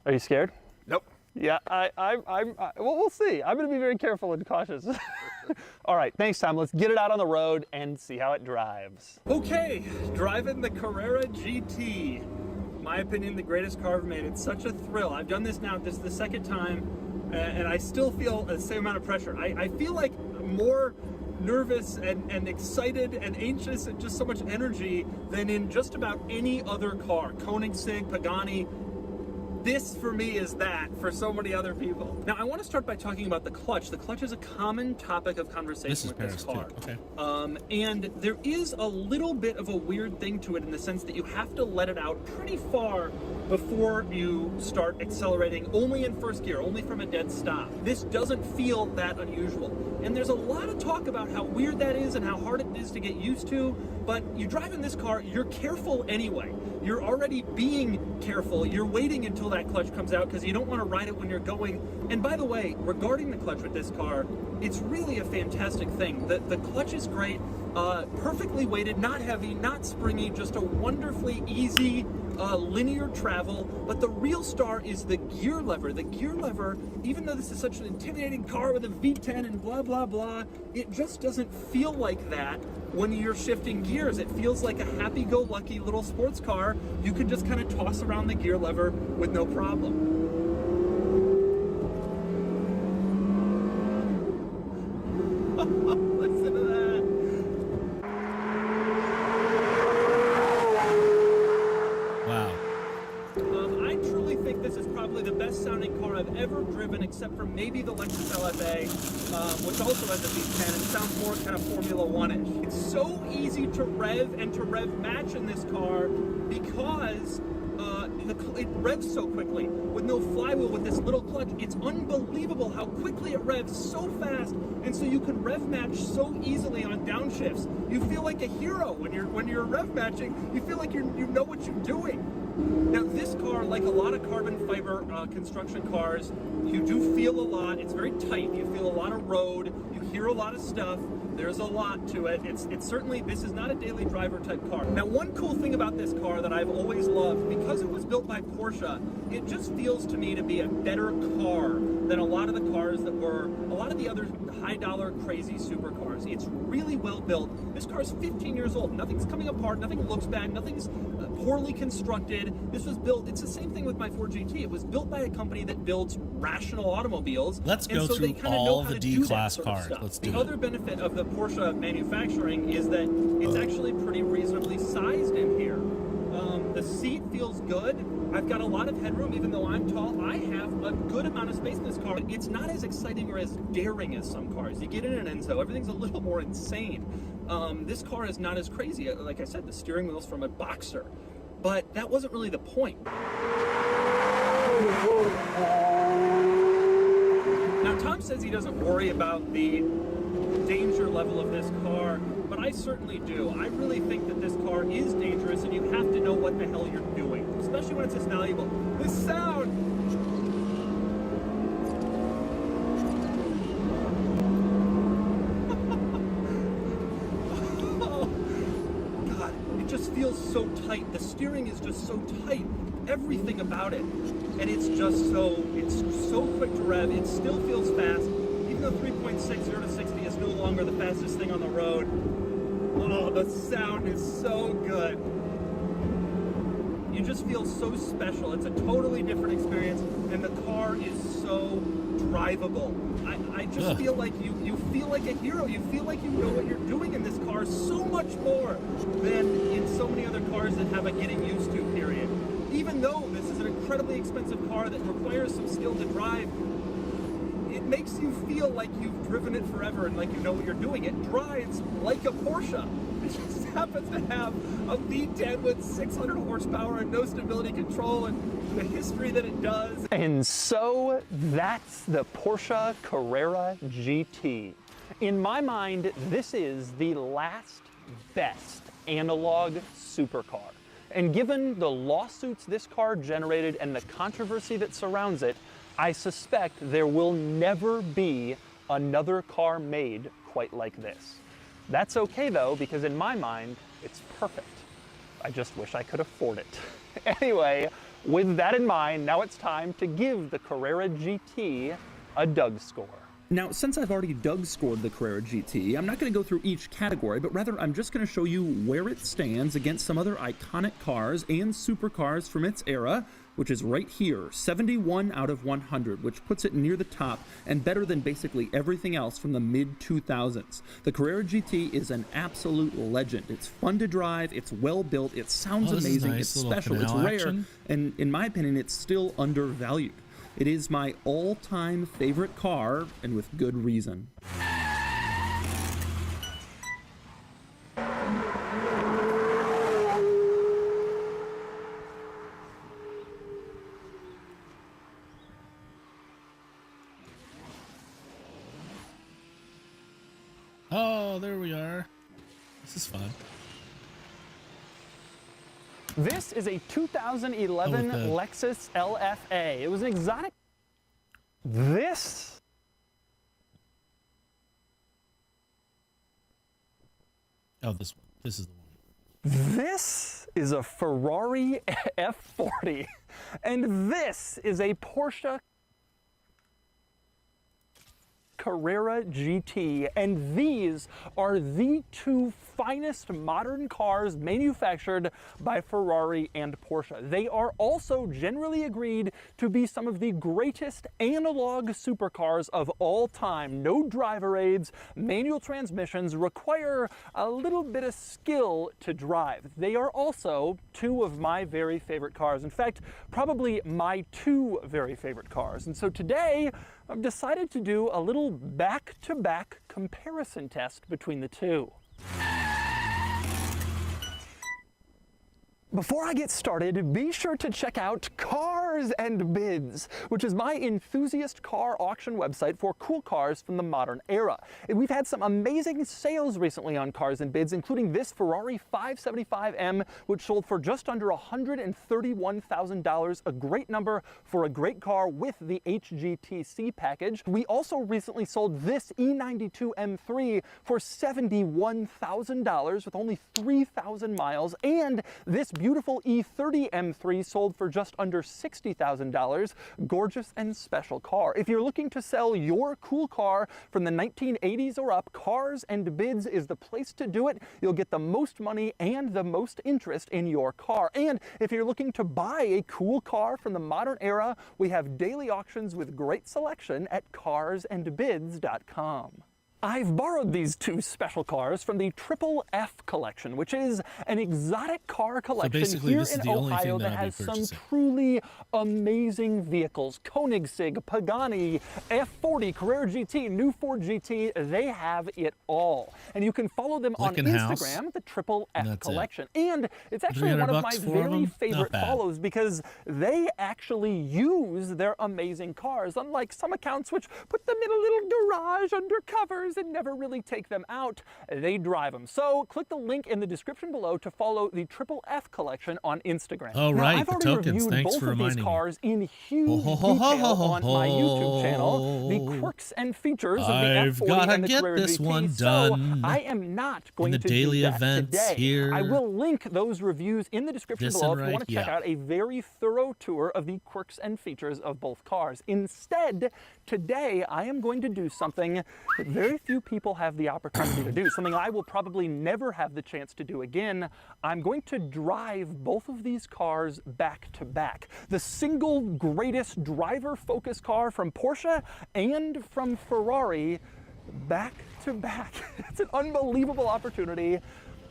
Are you scared? Nope. Yeah, well, we'll see. I'm going to be very careful and cautious. All right, thanks, Tom. Let's get it out on the road and see how it drives. Okay, driving the Carrera GT. My opinion, the greatest car ever made. It's such a thrill. I've done this now, this is the second time, and I still feel the same amount of pressure. I feel like more nervous and excited and anxious and just so much energy than in just about any other car. Koenigsegg, Pagani. This, for me, is that for so many other people. Now, I want to start by talking about the clutch. The clutch is a common topic of conversation with this car. Okay. And there is a little bit of a weird thing to it in the sense that you have to let it out pretty far before you start accelerating, only in first gear, only from a dead stop. This doesn't feel that unusual. And there's a lot of talk about how weird that is and how hard it is to get used to, but you drive in this car, you're careful anyway. You're already being careful. You're waiting until that clutch comes out because you don't want to ride it when you're going. And by the way, regarding the clutch with this car, it's really a fantastic thing. The clutch is great, perfectly weighted, not heavy, not springy, just a wonderfully easy linear travel. But the real star is the gear lever. The gear lever, even though this is such an intimidating car with a V10 and blah, blah, blah, it just doesn't feel like that when you're shifting gears. It feels like a happy-go-lucky little sports car. You can just kind of toss around the gear lever with no problem. Listen to that. Wow. I truly think this is probably the best sounding car I've ever driven, except for maybe the Lexus LFA, which also has a V10 and sounds more kind of Formula One-ish. It's so easy to rev and to rev match in this car because it revs so quickly with no flywheel, with this little clutch. It's unbelievable how quickly it revs so fast, and so you can rev match so easily on downshifts. You feel like a hero when you're rev matching. You feel like you know what you're doing. Now this car, like a lot of carbon fiber construction cars, you do feel a lot. It's very tight. You feel a lot of road. You hear a lot of stuff. There's a lot to it. It's certainly, this is not a daily driver type car. Now, one cool thing about this car that I've always loved, because it was built by Porsche, it just feels to me to be a better car than a lot of the cars that were, a lot of the other high dollar crazy supercars. It's really well built. This car is 15 years old. Nothing's coming apart. Nothing looks bad. Nothing's poorly constructed. This was built, it's the same thing with my Ford GT. It was built by a company that builds rational automobiles. Let's go so through all the D-Class cars. Let's do it. The other benefit of the Porsche manufacturing is that it's actually pretty reasonably sized in here. The seat feels good. I've got a lot of headroom, even though I'm tall. I have a good amount of space in this car. It's not as exciting or as daring as some cars. You get in an Enzo, everything's a little more insane. This car is not as crazy. Like I said, the steering wheel's from a Boxer. But that wasn't really the point. Now, Tom says he doesn't worry about the danger level of this car, but I certainly do. I really think that this car is dangerous, and you have to know what the hell you're doing, especially when it's this valuable. This sound! Oh, God, it just feels so tight. The steering is just so tight. everything about it. And it's just so quick to rev. It still feels fast, even though 3.6 0 to 60 is no longer the fastest thing on the road. Oh, the sound is so good. You just feel so special. It's a totally different experience, and the car is so drivable. I just feel like you feel like a hero. You feel like you know what you're doing in this car so much more than in so many other cars that have a getting used to period. Even though this is an incredibly expensive car that requires some skill to drive, it makes you feel like you've driven it forever and like you know what you're doing. It drives like a Porsche. It just happens to have a V10 with 600 horsepower and no stability control and the history that it does. And so that's the Porsche Carrera GT. In my mind, this is the last best analog supercar. And given the lawsuits this car generated and the controversy that surrounds it, I suspect there will never be another car made quite like this. That's okay though, because in my mind, it's perfect. I just wish I could afford it. Anyway, with that in mind, now it's time to give the Carrera GT a Doug score. Now, since I've already Doug scored the Carrera GT, I'm not going to go through each category, but rather I'm just going to show you where it stands against some other iconic cars and supercars from its era, which is right here, 71 out of 100, which puts it near the top and better than basically everything else from the mid-2000s. The Carrera GT is an absolute legend. It's fun to drive, it's well built, it sounds amazing, nice. it's special, it's rare, action. and in my opinion, it's still undervalued. It is my all-time favorite car, and with good reason. Oh, there we are. This is fun. This is a 2011 Lexus LFA. It was an exotic. This Oh, this one. This is the one. This is a Ferrari F40. And this is a Porsche Carrera GT, and these are the two finest modern cars manufactured by Ferrari and Porsche. They are also generally agreed to be some of the greatest analog supercars of all time. No driver aids, manual transmissions, require a little bit of skill to drive. They are also two of my very favorite cars. In fact, probably my two very favorite cars. And so today, I've decided to do a little back-to-back comparison test between the two. Before I get started, be sure to check out Cars and Bids, which is my enthusiast car auction website for cool cars from the modern era. And we've had some amazing sales recently on Cars and Bids, including this Ferrari 575M, which sold for just under $131,000, a great number for a great car with the HGTC package. We also recently sold this E92 M3 for $71,000 with only 3,000 miles, and this beautiful E30 M3 sold for just under $60,000. Gorgeous and special car. If you're looking to sell your cool car from the 1980s or up, Cars and Bids is the place to do it. You'll get the most money and the most interest in your car. And if you're looking to buy a cool car from the modern era, we have daily auctions with great selection at carsandbids.com. I've borrowed these two special cars from the Triple F collection, which is an exotic car collection here in Ohio that has some truly amazing vehicles. Koenigsegg, Pagani, F40, Carrera GT, new Ford GT, they have it all. And you can follow them on Instagram, the Triple F collection. And it's actually one of my very favorite follows because they actually use their amazing cars, unlike some accounts which put them in a little garage under covers cars and never really take them out, they drive them. So click the link in the description below to follow the Triple F collection on Instagram. Oh, now, right, I've the already tokens. reviewed Thanks both for of these reminding me. cars in huge detail on my YouTube channel, the quirks and features of the I've F40 gotta and the get Carrera this GT, one so done I am not going the to daily do that events today. here. I will link those reviews in the description This below and if you right, want to check yeah. out a very thorough tour of the quirks and features of both cars. Instead, today I am going to do something that very few people have the opportunity to do, something I will probably never have the chance to do again. I'm going to drive both of these cars back to back. The single greatest driver-focused car from Porsche and from Ferrari back to back. It's an unbelievable opportunity.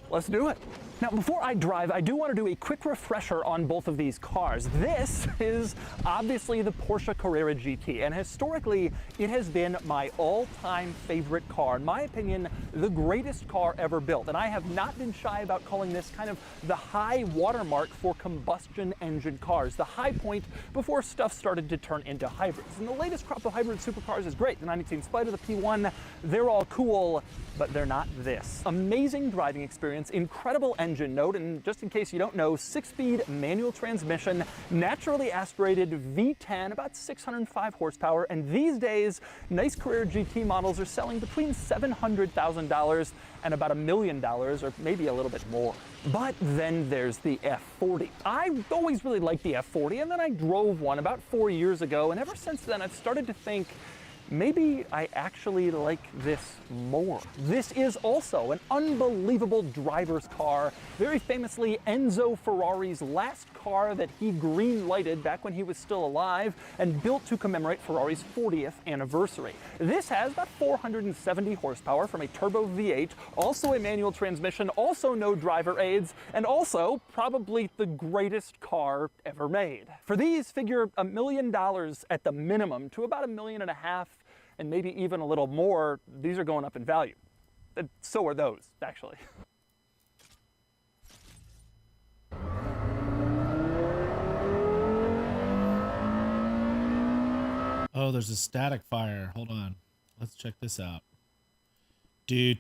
Let's do it. Now, before I drive, I do want to do a quick refresher on both of these cars. This is obviously the Porsche Carrera GT, and historically, it has been my all-time favorite car. In my opinion, the greatest car ever built, and I have not been shy about calling this kind of the high watermark for combustion engine cars, the high point before stuff started to turn into hybrids. And the latest crop of hybrid supercars is great. The 918 Spider, the P1, they're all cool, but they're not this. Amazing driving experience, incredible engine note, and just in case you don't know, 6-speed manual transmission, naturally aspirated V10, about 605 horsepower, and these days, nice Carrera GT models are selling between $700,000 and about $1 million, or maybe a little bit more. But then there's the F40. I always really liked the F40, and then I drove one about 4 years ago, and ever since then I've started to think, maybe I actually like this more. This is also an unbelievable driver's car. Very famously, Enzo Ferrari's last car that he green-lighted back when he was still alive and built to commemorate Ferrari's 40th anniversary. This has about 470 horsepower from a turbo V8, also a manual transmission, also no driver aids, and also probably the greatest car ever made. For these, figure $1 million at the minimum to about $1.5 million, and maybe even a little more. These are going up in value. And so are those, actually. Oh, there's a static fire. Hold on. Let's check this out. Do.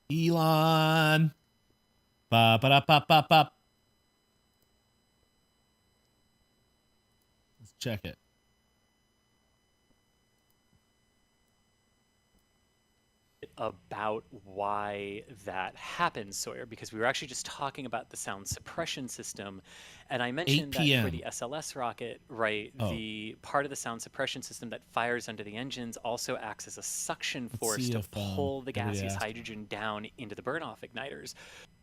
Elon. Ba ba da ba ba ba. Let's check it. About why that happens, Sawyer, because we were actually just talking about the sound suppression system, and I mentioned that for the SLS rocket, right, the part of the sound suppression system that fires under the engines also acts as a suction force to pull the gaseous hydrogen down into the burn-off igniters.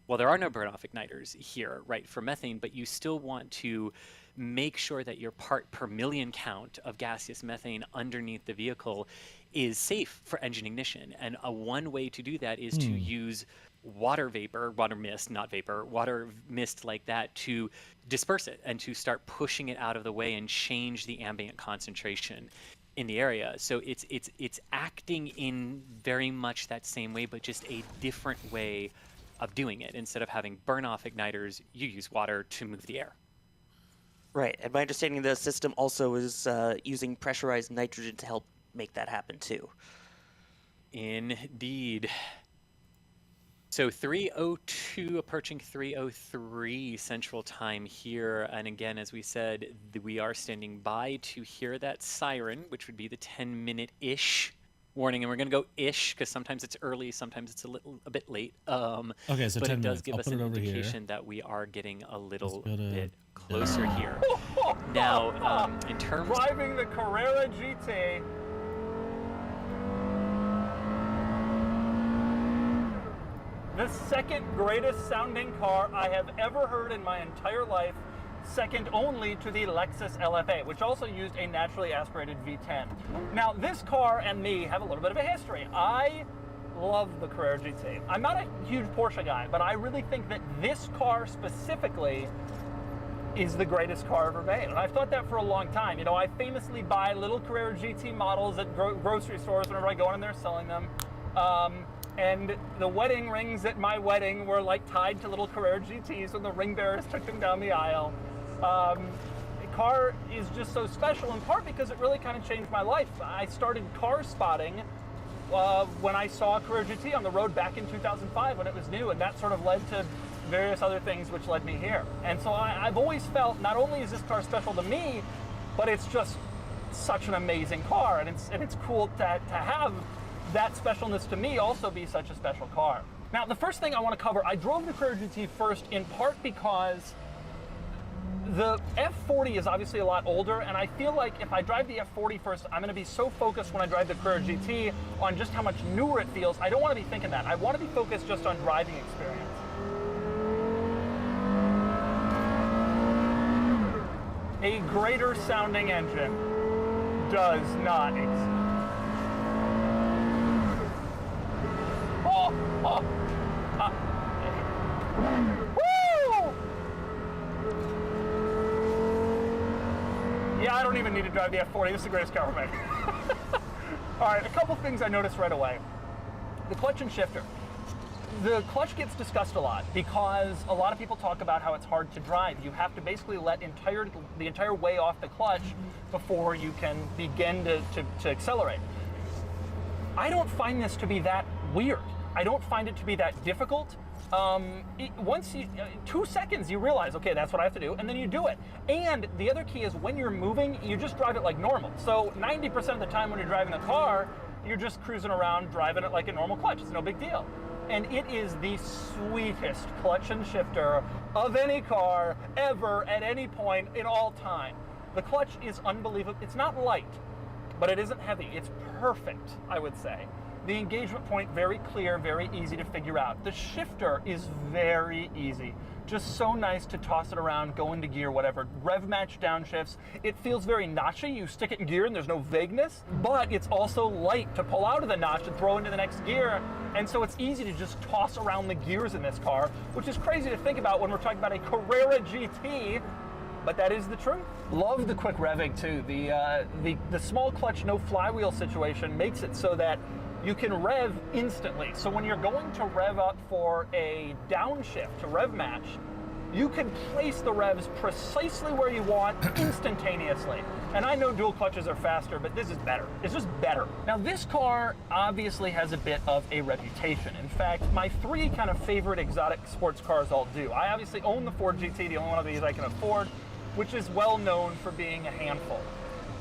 Well, there are no burn-off igniters here, right, for methane, but you still want to make sure that your part per million count of gaseous methane underneath the vehicle is safe for engine ignition. And one way to do that is to use water vapor, water mist, not vapor, water mist like that to disperse it and to start pushing it out of the way and change the ambient concentration in the area. So it's acting in very much that same way, but just a different way of doing it. Instead of having burn-off igniters, you use water to move the air. Right, and my understanding the system also is using pressurized nitrogen to help make that happen too. Indeed. So 3:02 approaching 3:03 Central Time here, and again, as we said, we are standing by to hear that siren, which would be the 10-minute-ish warning, and we're going to go ish because sometimes it's early, sometimes it's a bit late. Okay, so but 10 it does minutes. give I'll us put an it over indication here. that we are getting a little bit closer here. Now, in terms driving the Carrera GT. The second greatest sounding car I have ever heard in my entire life, second only to the Lexus LFA, which also used a naturally aspirated V10. Now, this car and me have a little bit of a history. I love the Carrera GT. I'm not a huge Porsche guy, but I really think that this car specifically is the greatest car ever made. And I've thought that for a long time. You know, I famously buy little Carrera GT models at grocery stores whenever I go in and they're selling them. And the wedding rings at my wedding were like tied to little Carrera GTs when the ring bearers took them down the aisle. The car is just so special in part because it really kind of changed my life. I started car spotting when I saw a Carrera GT on the road back in 2005 when it was new, and that sort of led to various other things which led me here. And so I've always felt not only is this car special to me, but it's just such an amazing car, and it's cool to have that specialness to me also be such a special car. Now, the first thing I want to cover, I drove the Carrera GT first in part because the F40 is obviously a lot older, and I feel like if I drive the F40 first, I'm going to be so focused when I drive the Carrera GT on just how much newer it feels. I don't want to be thinking that. I want to be focused just on driving experience. A greater sounding engine does not exist. Woo! Yeah, I don't even need to drive the F40. This is the greatest car ever made. All right, a couple things I noticed right away. The clutch and shifter. The clutch gets discussed a lot because a lot of people talk about how it's hard to drive. You have to basically let the entire way off the clutch before you can begin to accelerate. I don't find this to be that weird. I don't find it to be that difficult. Once 2 seconds, you realize, okay, that's what I have to do, and then you do it. And the other key is when you're moving, you just drive it like normal. So 90% of the time when you're driving a car, you're just cruising around driving it like a normal clutch. It's no big deal. And it is the sweetest clutch and shifter of any car ever at any point in all time. The clutch is unbelievable. It's not light, but it isn't heavy. It's perfect, I would say. The engagement point, very clear, very easy to figure out. The shifter is very easy. Just so nice to toss it around, go into gear, whatever. Rev match downshifts. It feels very notchy. You stick it in gear and there's no vagueness, but it's also light to pull out of the notch and throw into the next gear. And so it's easy to just toss around the gears in this car, which is crazy to think about when we're talking about a Carrera GT, but that is the truth. Love the quick revving too. The small clutch, no flywheel situation makes it so that you can rev instantly. So when you're going to rev up for a downshift to rev match, you can place the revs precisely where you want instantaneously. And I know dual clutches are faster, but this is better. It's just better. Now this car obviously has a bit of a reputation. In fact, my 3 kind of favorite exotic sports cars all do. I obviously own the Ford GT, the only one of these I can afford, which is well known for being a handful.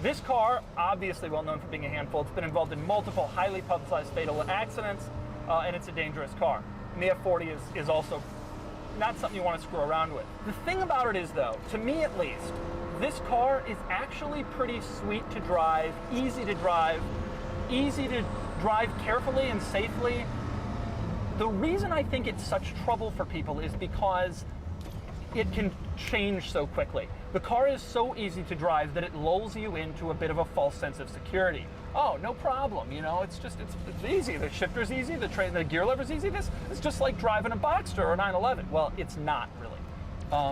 This car, obviously well known for being a handful. It's been involved in multiple highly publicized fatal accidents, and it's a dangerous car. And the F40 is also not something you want to screw around with. The thing about it is, though, to me at least, this car is actually pretty sweet to drive, easy to drive carefully and safely. The reason I think it's such trouble for people is because it can change so quickly. The car is so easy to drive that it lulls you into a bit of a false sense of security. Oh, no problem, you know, it's easy. The shifter's easy, the gear lever's easy. It's just like driving a Boxster or a 911. Well, it's not really.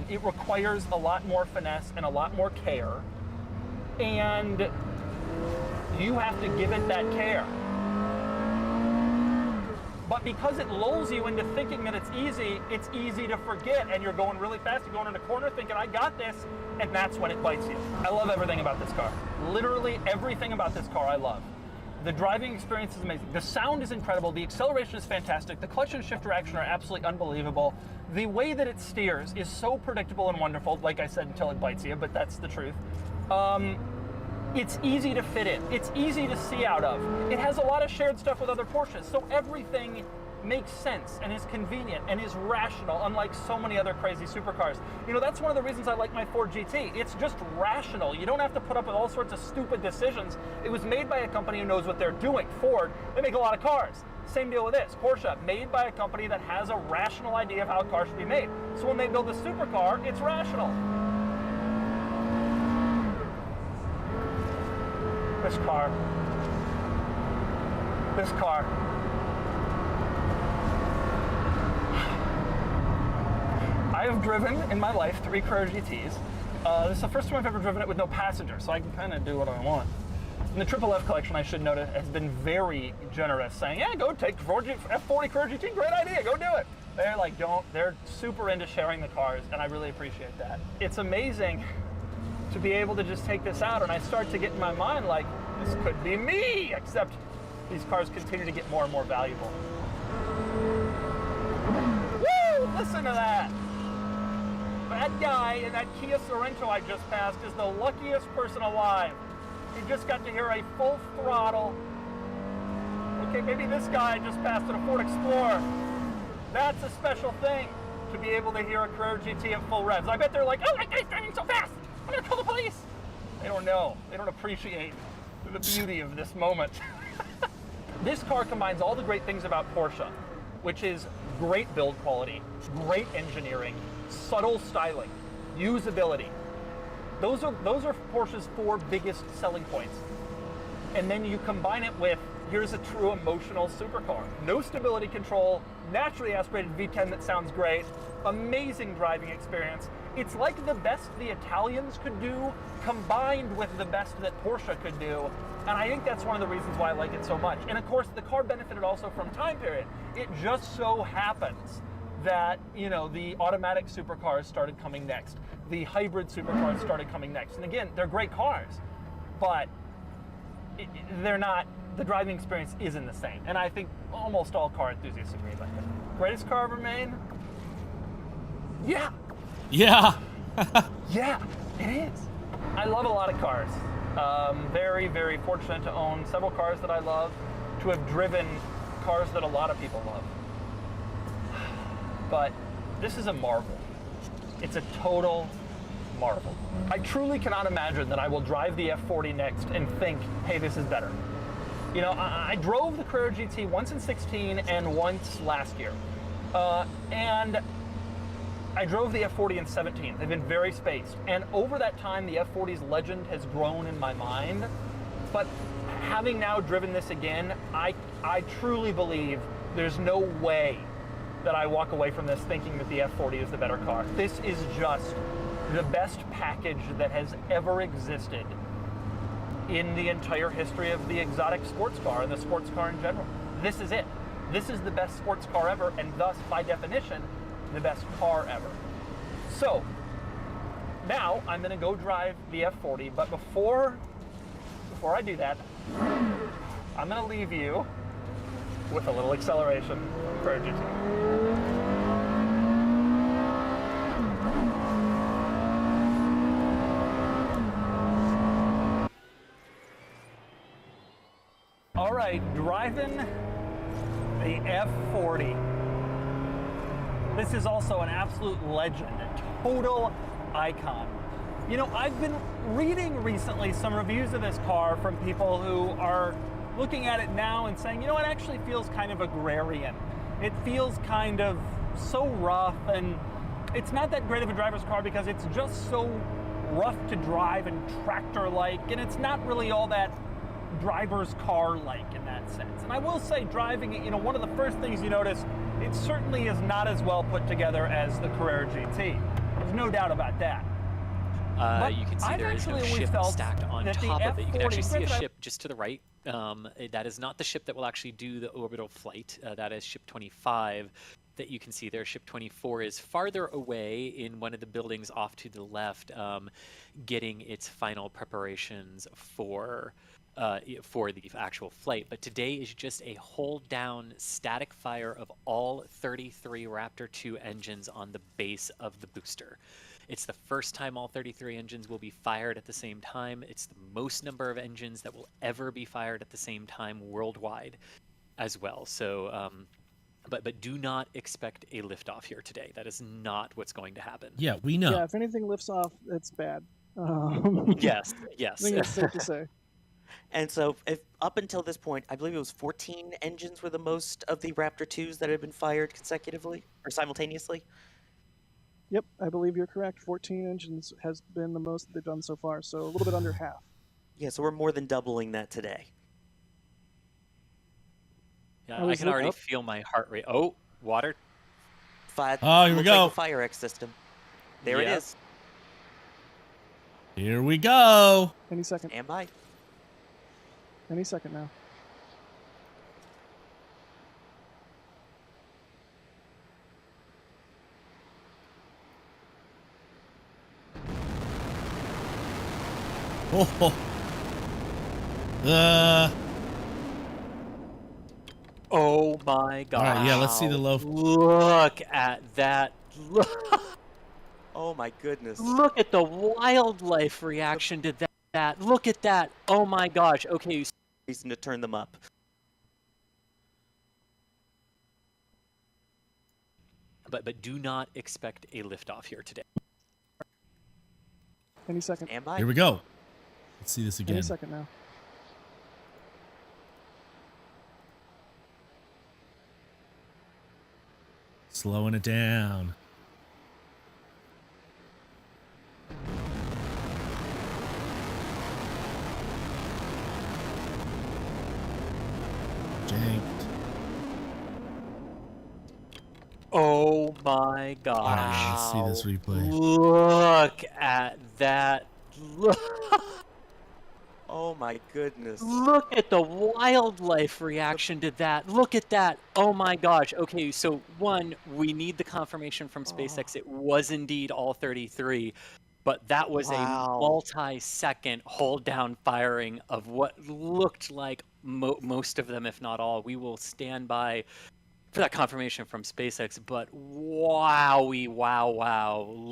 It requires a lot more finesse and a lot more care, and you have to give it that care. But because it lulls you into thinking that it's easy to forget, and you're going really fast, you're going in a corner thinking, I got this, and that's when it bites you. I love everything about this car. Literally everything about this car I love. The driving experience is amazing. The sound is incredible. The acceleration is fantastic. The clutch and shifter action are absolutely unbelievable. The way that it steers is so predictable and wonderful, like I said, until it bites you, but that's the truth. It's easy to fit in. It's easy to see out of. It has a lot of shared stuff with other Porsches, so everything makes sense and is convenient and is rational, unlike so many other crazy supercars. You know, that's one of the reasons I like my Ford GT. It's just rational. You don't have to put up with all sorts of stupid decisions. It was made by a company who knows what they're doing. Ford, they make a lot of cars. Same deal with this. Porsche, made by a company that has a rational idea of how cars should be made. So when they build a supercar, it's rational. This car. I have driven in my life 3 Carrera GTs. This is the first time I've ever driven it with no passenger, so I can kind of do what I want. And the Triple F collection, I should note, has been very generous, saying, yeah, go take F40 Carrera GT, great idea, go do it. They're super into sharing the cars, and I really appreciate that. It's amazing to be able to just take this out, and I start to get in my mind like, this could be me, except these cars continue to get more and more valuable. Woo! Listen to that! That guy in that Kia Sorento I just passed is the luckiest person alive. He just got to hear a full throttle. Okay, maybe this guy just passed in a Ford Explorer. That's a special thing, to be able to hear a Carrera GT at full revs. I bet they're like, oh, that guy's driving so fast, I'm gonna call the police. They don't know. They don't appreciate the beauty of this moment. This car combines all the great things about Porsche, which is great build quality, great engineering, subtle styling, usability. Those are Porsche's 4 biggest selling points. And then you combine it with, here's a true emotional supercar. No stability control, naturally aspirated V10 that sounds great, amazing driving experience. It's like the best the Italians could do combined with the best that Porsche could do. And I think that's one of the reasons why I like it so much. And of course, the car benefited also from time period. It just so happens that, you know, the automatic supercars started coming next. The hybrid supercars started coming next. And again, they're great cars, but they're not, the driving experience isn't the same. And I think almost all car enthusiasts agree with that. Greatest car ever made? Yeah. Yeah. Yeah, it is. I love a lot of cars. Very, very fortunate to own several cars that I love, to have driven cars that a lot of people love. But this is a marvel. It's a total marvel. I truly cannot imagine that I will drive the F40 next and think, hey, this is better. You know, I drove the Carrera GT once in 16 and once last year. And I drove the F40 in 17. They've been very spaced. And over that time, the F40's legend has grown in my mind. But having now driven this again, I truly believe there's no way that I walk away from this thinking that the F40 is the better car. This is just the best package that has ever existed in the entire history of the exotic sports car and the sports car in general. This is it. This is the best sports car ever, and thus, by definition, the best car ever. So, now I'm gonna go drive the F40, but before I do that, I'm gonna leave you with a little acceleration for a GT. All right, driving the F40. This is also an absolute legend, a total icon. You know, I've been reading recently some reviews of this car from people who are looking at it now and saying, you know, it actually feels kind of agrarian. It feels kind of so rough, and it's not that great of a driver's car because it's just so rough to drive and tractor-like, and it's not really all that driver's car-like in that sense. And I will say, driving it, you know, one of the first things you notice, it certainly is not as well put together as the Carrera GT. There's no doubt about that. You can see there is no ship stacked on top of it. You can actually see a ship just to the right. That is not the ship that will actually do the orbital flight. That is ship 25 that you can see there. Ship 24 is farther away in one of the buildings off to the left, getting its final preparations for the actual flight. But today is just a hold down static fire of all 33 Raptor 2 engines on the base of the booster. It's the first time all 33 engines will be fired at the same time. It's the most number of engines that will ever be fired at the same time worldwide as well. So, but do not expect a liftoff here today. That is not what's going to happen. Yeah, we know. Yeah, if anything lifts off, it's bad. Yes. I think it's safe to say. And so, if up until this point, I believe it was 14 engines were the most of the Raptor 2s that had been fired consecutively or simultaneously. Yep, I believe you're correct. 14 engines has been the most they've done so far, so a little bit under half. Yeah, so we're more than doubling that today. Yeah, I can already feel my heart rate. Oh, water. Oh, here we go. Like a Fire X system. There it is. Here we go. Any second. Stand by. Any second now. Oh. Oh my god. All right, yeah, let's see the low. Look at that. Oh my goodness. Look at the wildlife reaction to that. Look at that. Oh my gosh. Okay. Reason to turn them up. But do not expect a liftoff here today. Any second. Am I? Here we go. Let's see this again. Any second now. Slowing it down. Janked. Oh my gosh. All right, let's see this replay. Look at that. Oh my goodness. Look at the wildlife reaction to that. Look at that. Oh my gosh. Okay, so one, we need the confirmation from SpaceX. It was indeed all 33, but that was a multi-second hold down firing of what looked like most of them, if not all. We will stand by for that confirmation from SpaceX, but wow.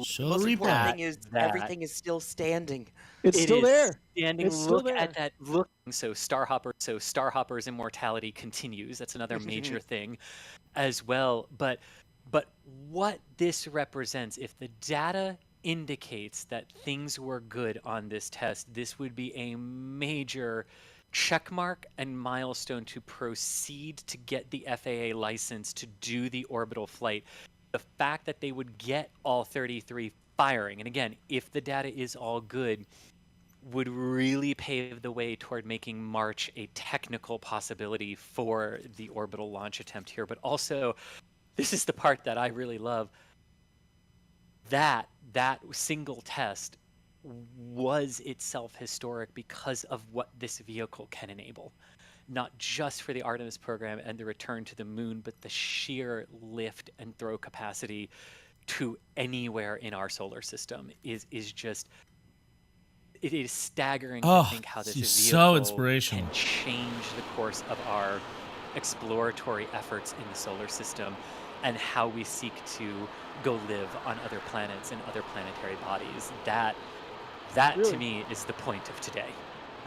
Show The replay. thing is, everything is still standing. It's still there. Standing. It's still Look there. at that. Look. So Starhopper's immortality continues. That's another major thing, as well. But what this represents, if the data indicates that things were good on this test, this would be a major checkmark and milestone to proceed to get the FAA license to do the orbital flight. The fact that they would get all 33 firing, and again, if the data is all good, would really pave the way toward making March a technical possibility for the orbital launch attempt here. But also, this is the part that I really love, that single test was itself historic because of what this vehicle can enable. Not just for the Artemis program and the return to the moon, but the sheer lift and throw capacity to anywhere in our solar system is just, it is staggering to think how this vehicle so inspirational. can change the course of our exploratory efforts in the solar system and how we seek to go live on other planets and other planetary bodies. That Really? to me is the point of today.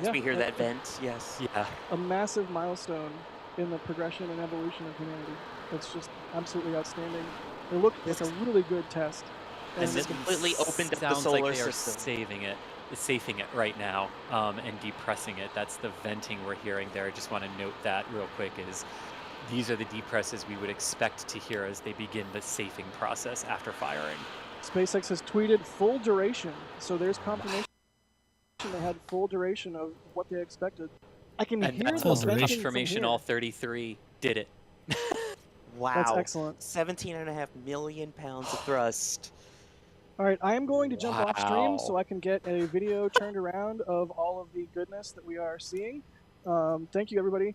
As we hear that vent, yes. Yeah. A massive milestone in the progression and evolution of humanity. It's just absolutely outstanding. It looked like a really good test. And this completely opened up the Sounds solar like they are system. safing it right now, and depressing it. That's the venting we're hearing there. I just want to note that real quick is these are the depresses we would expect to hear as they begin the safing process after firing. SpaceX has tweeted full duration, so there's confirmation they had full duration of what they expected. I can And hear that's the also venting from confirmation here. all 33 did it. Wow. That's excellent. 17.5 million pounds of thrust. All right, I am going to jump off stream Wow. so I can get a video turned around of all of the goodness that we are seeing. Thank you, everybody.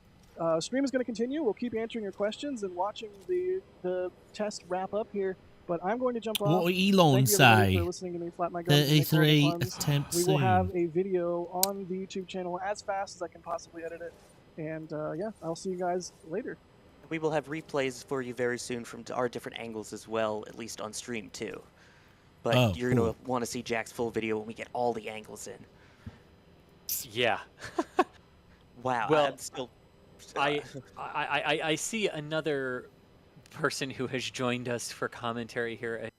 Stream is going to continue. We'll keep answering your questions and watching the test wrap up here. But I'm going to jump off. What did Elon Thank you, everybody, say? for listening to me flap my gums and make 33 horrible puns. attempts We will soon. have a video on the YouTube channel as fast as I can possibly edit it. And yeah, I'll see you guys later. We will have replays for you very soon from our different angles as well, at least on stream too. But you're going to want to see Jack's full video when we get all the angles in. Yeah. Wow. Well, I'm still... I see another person who has joined us for commentary here.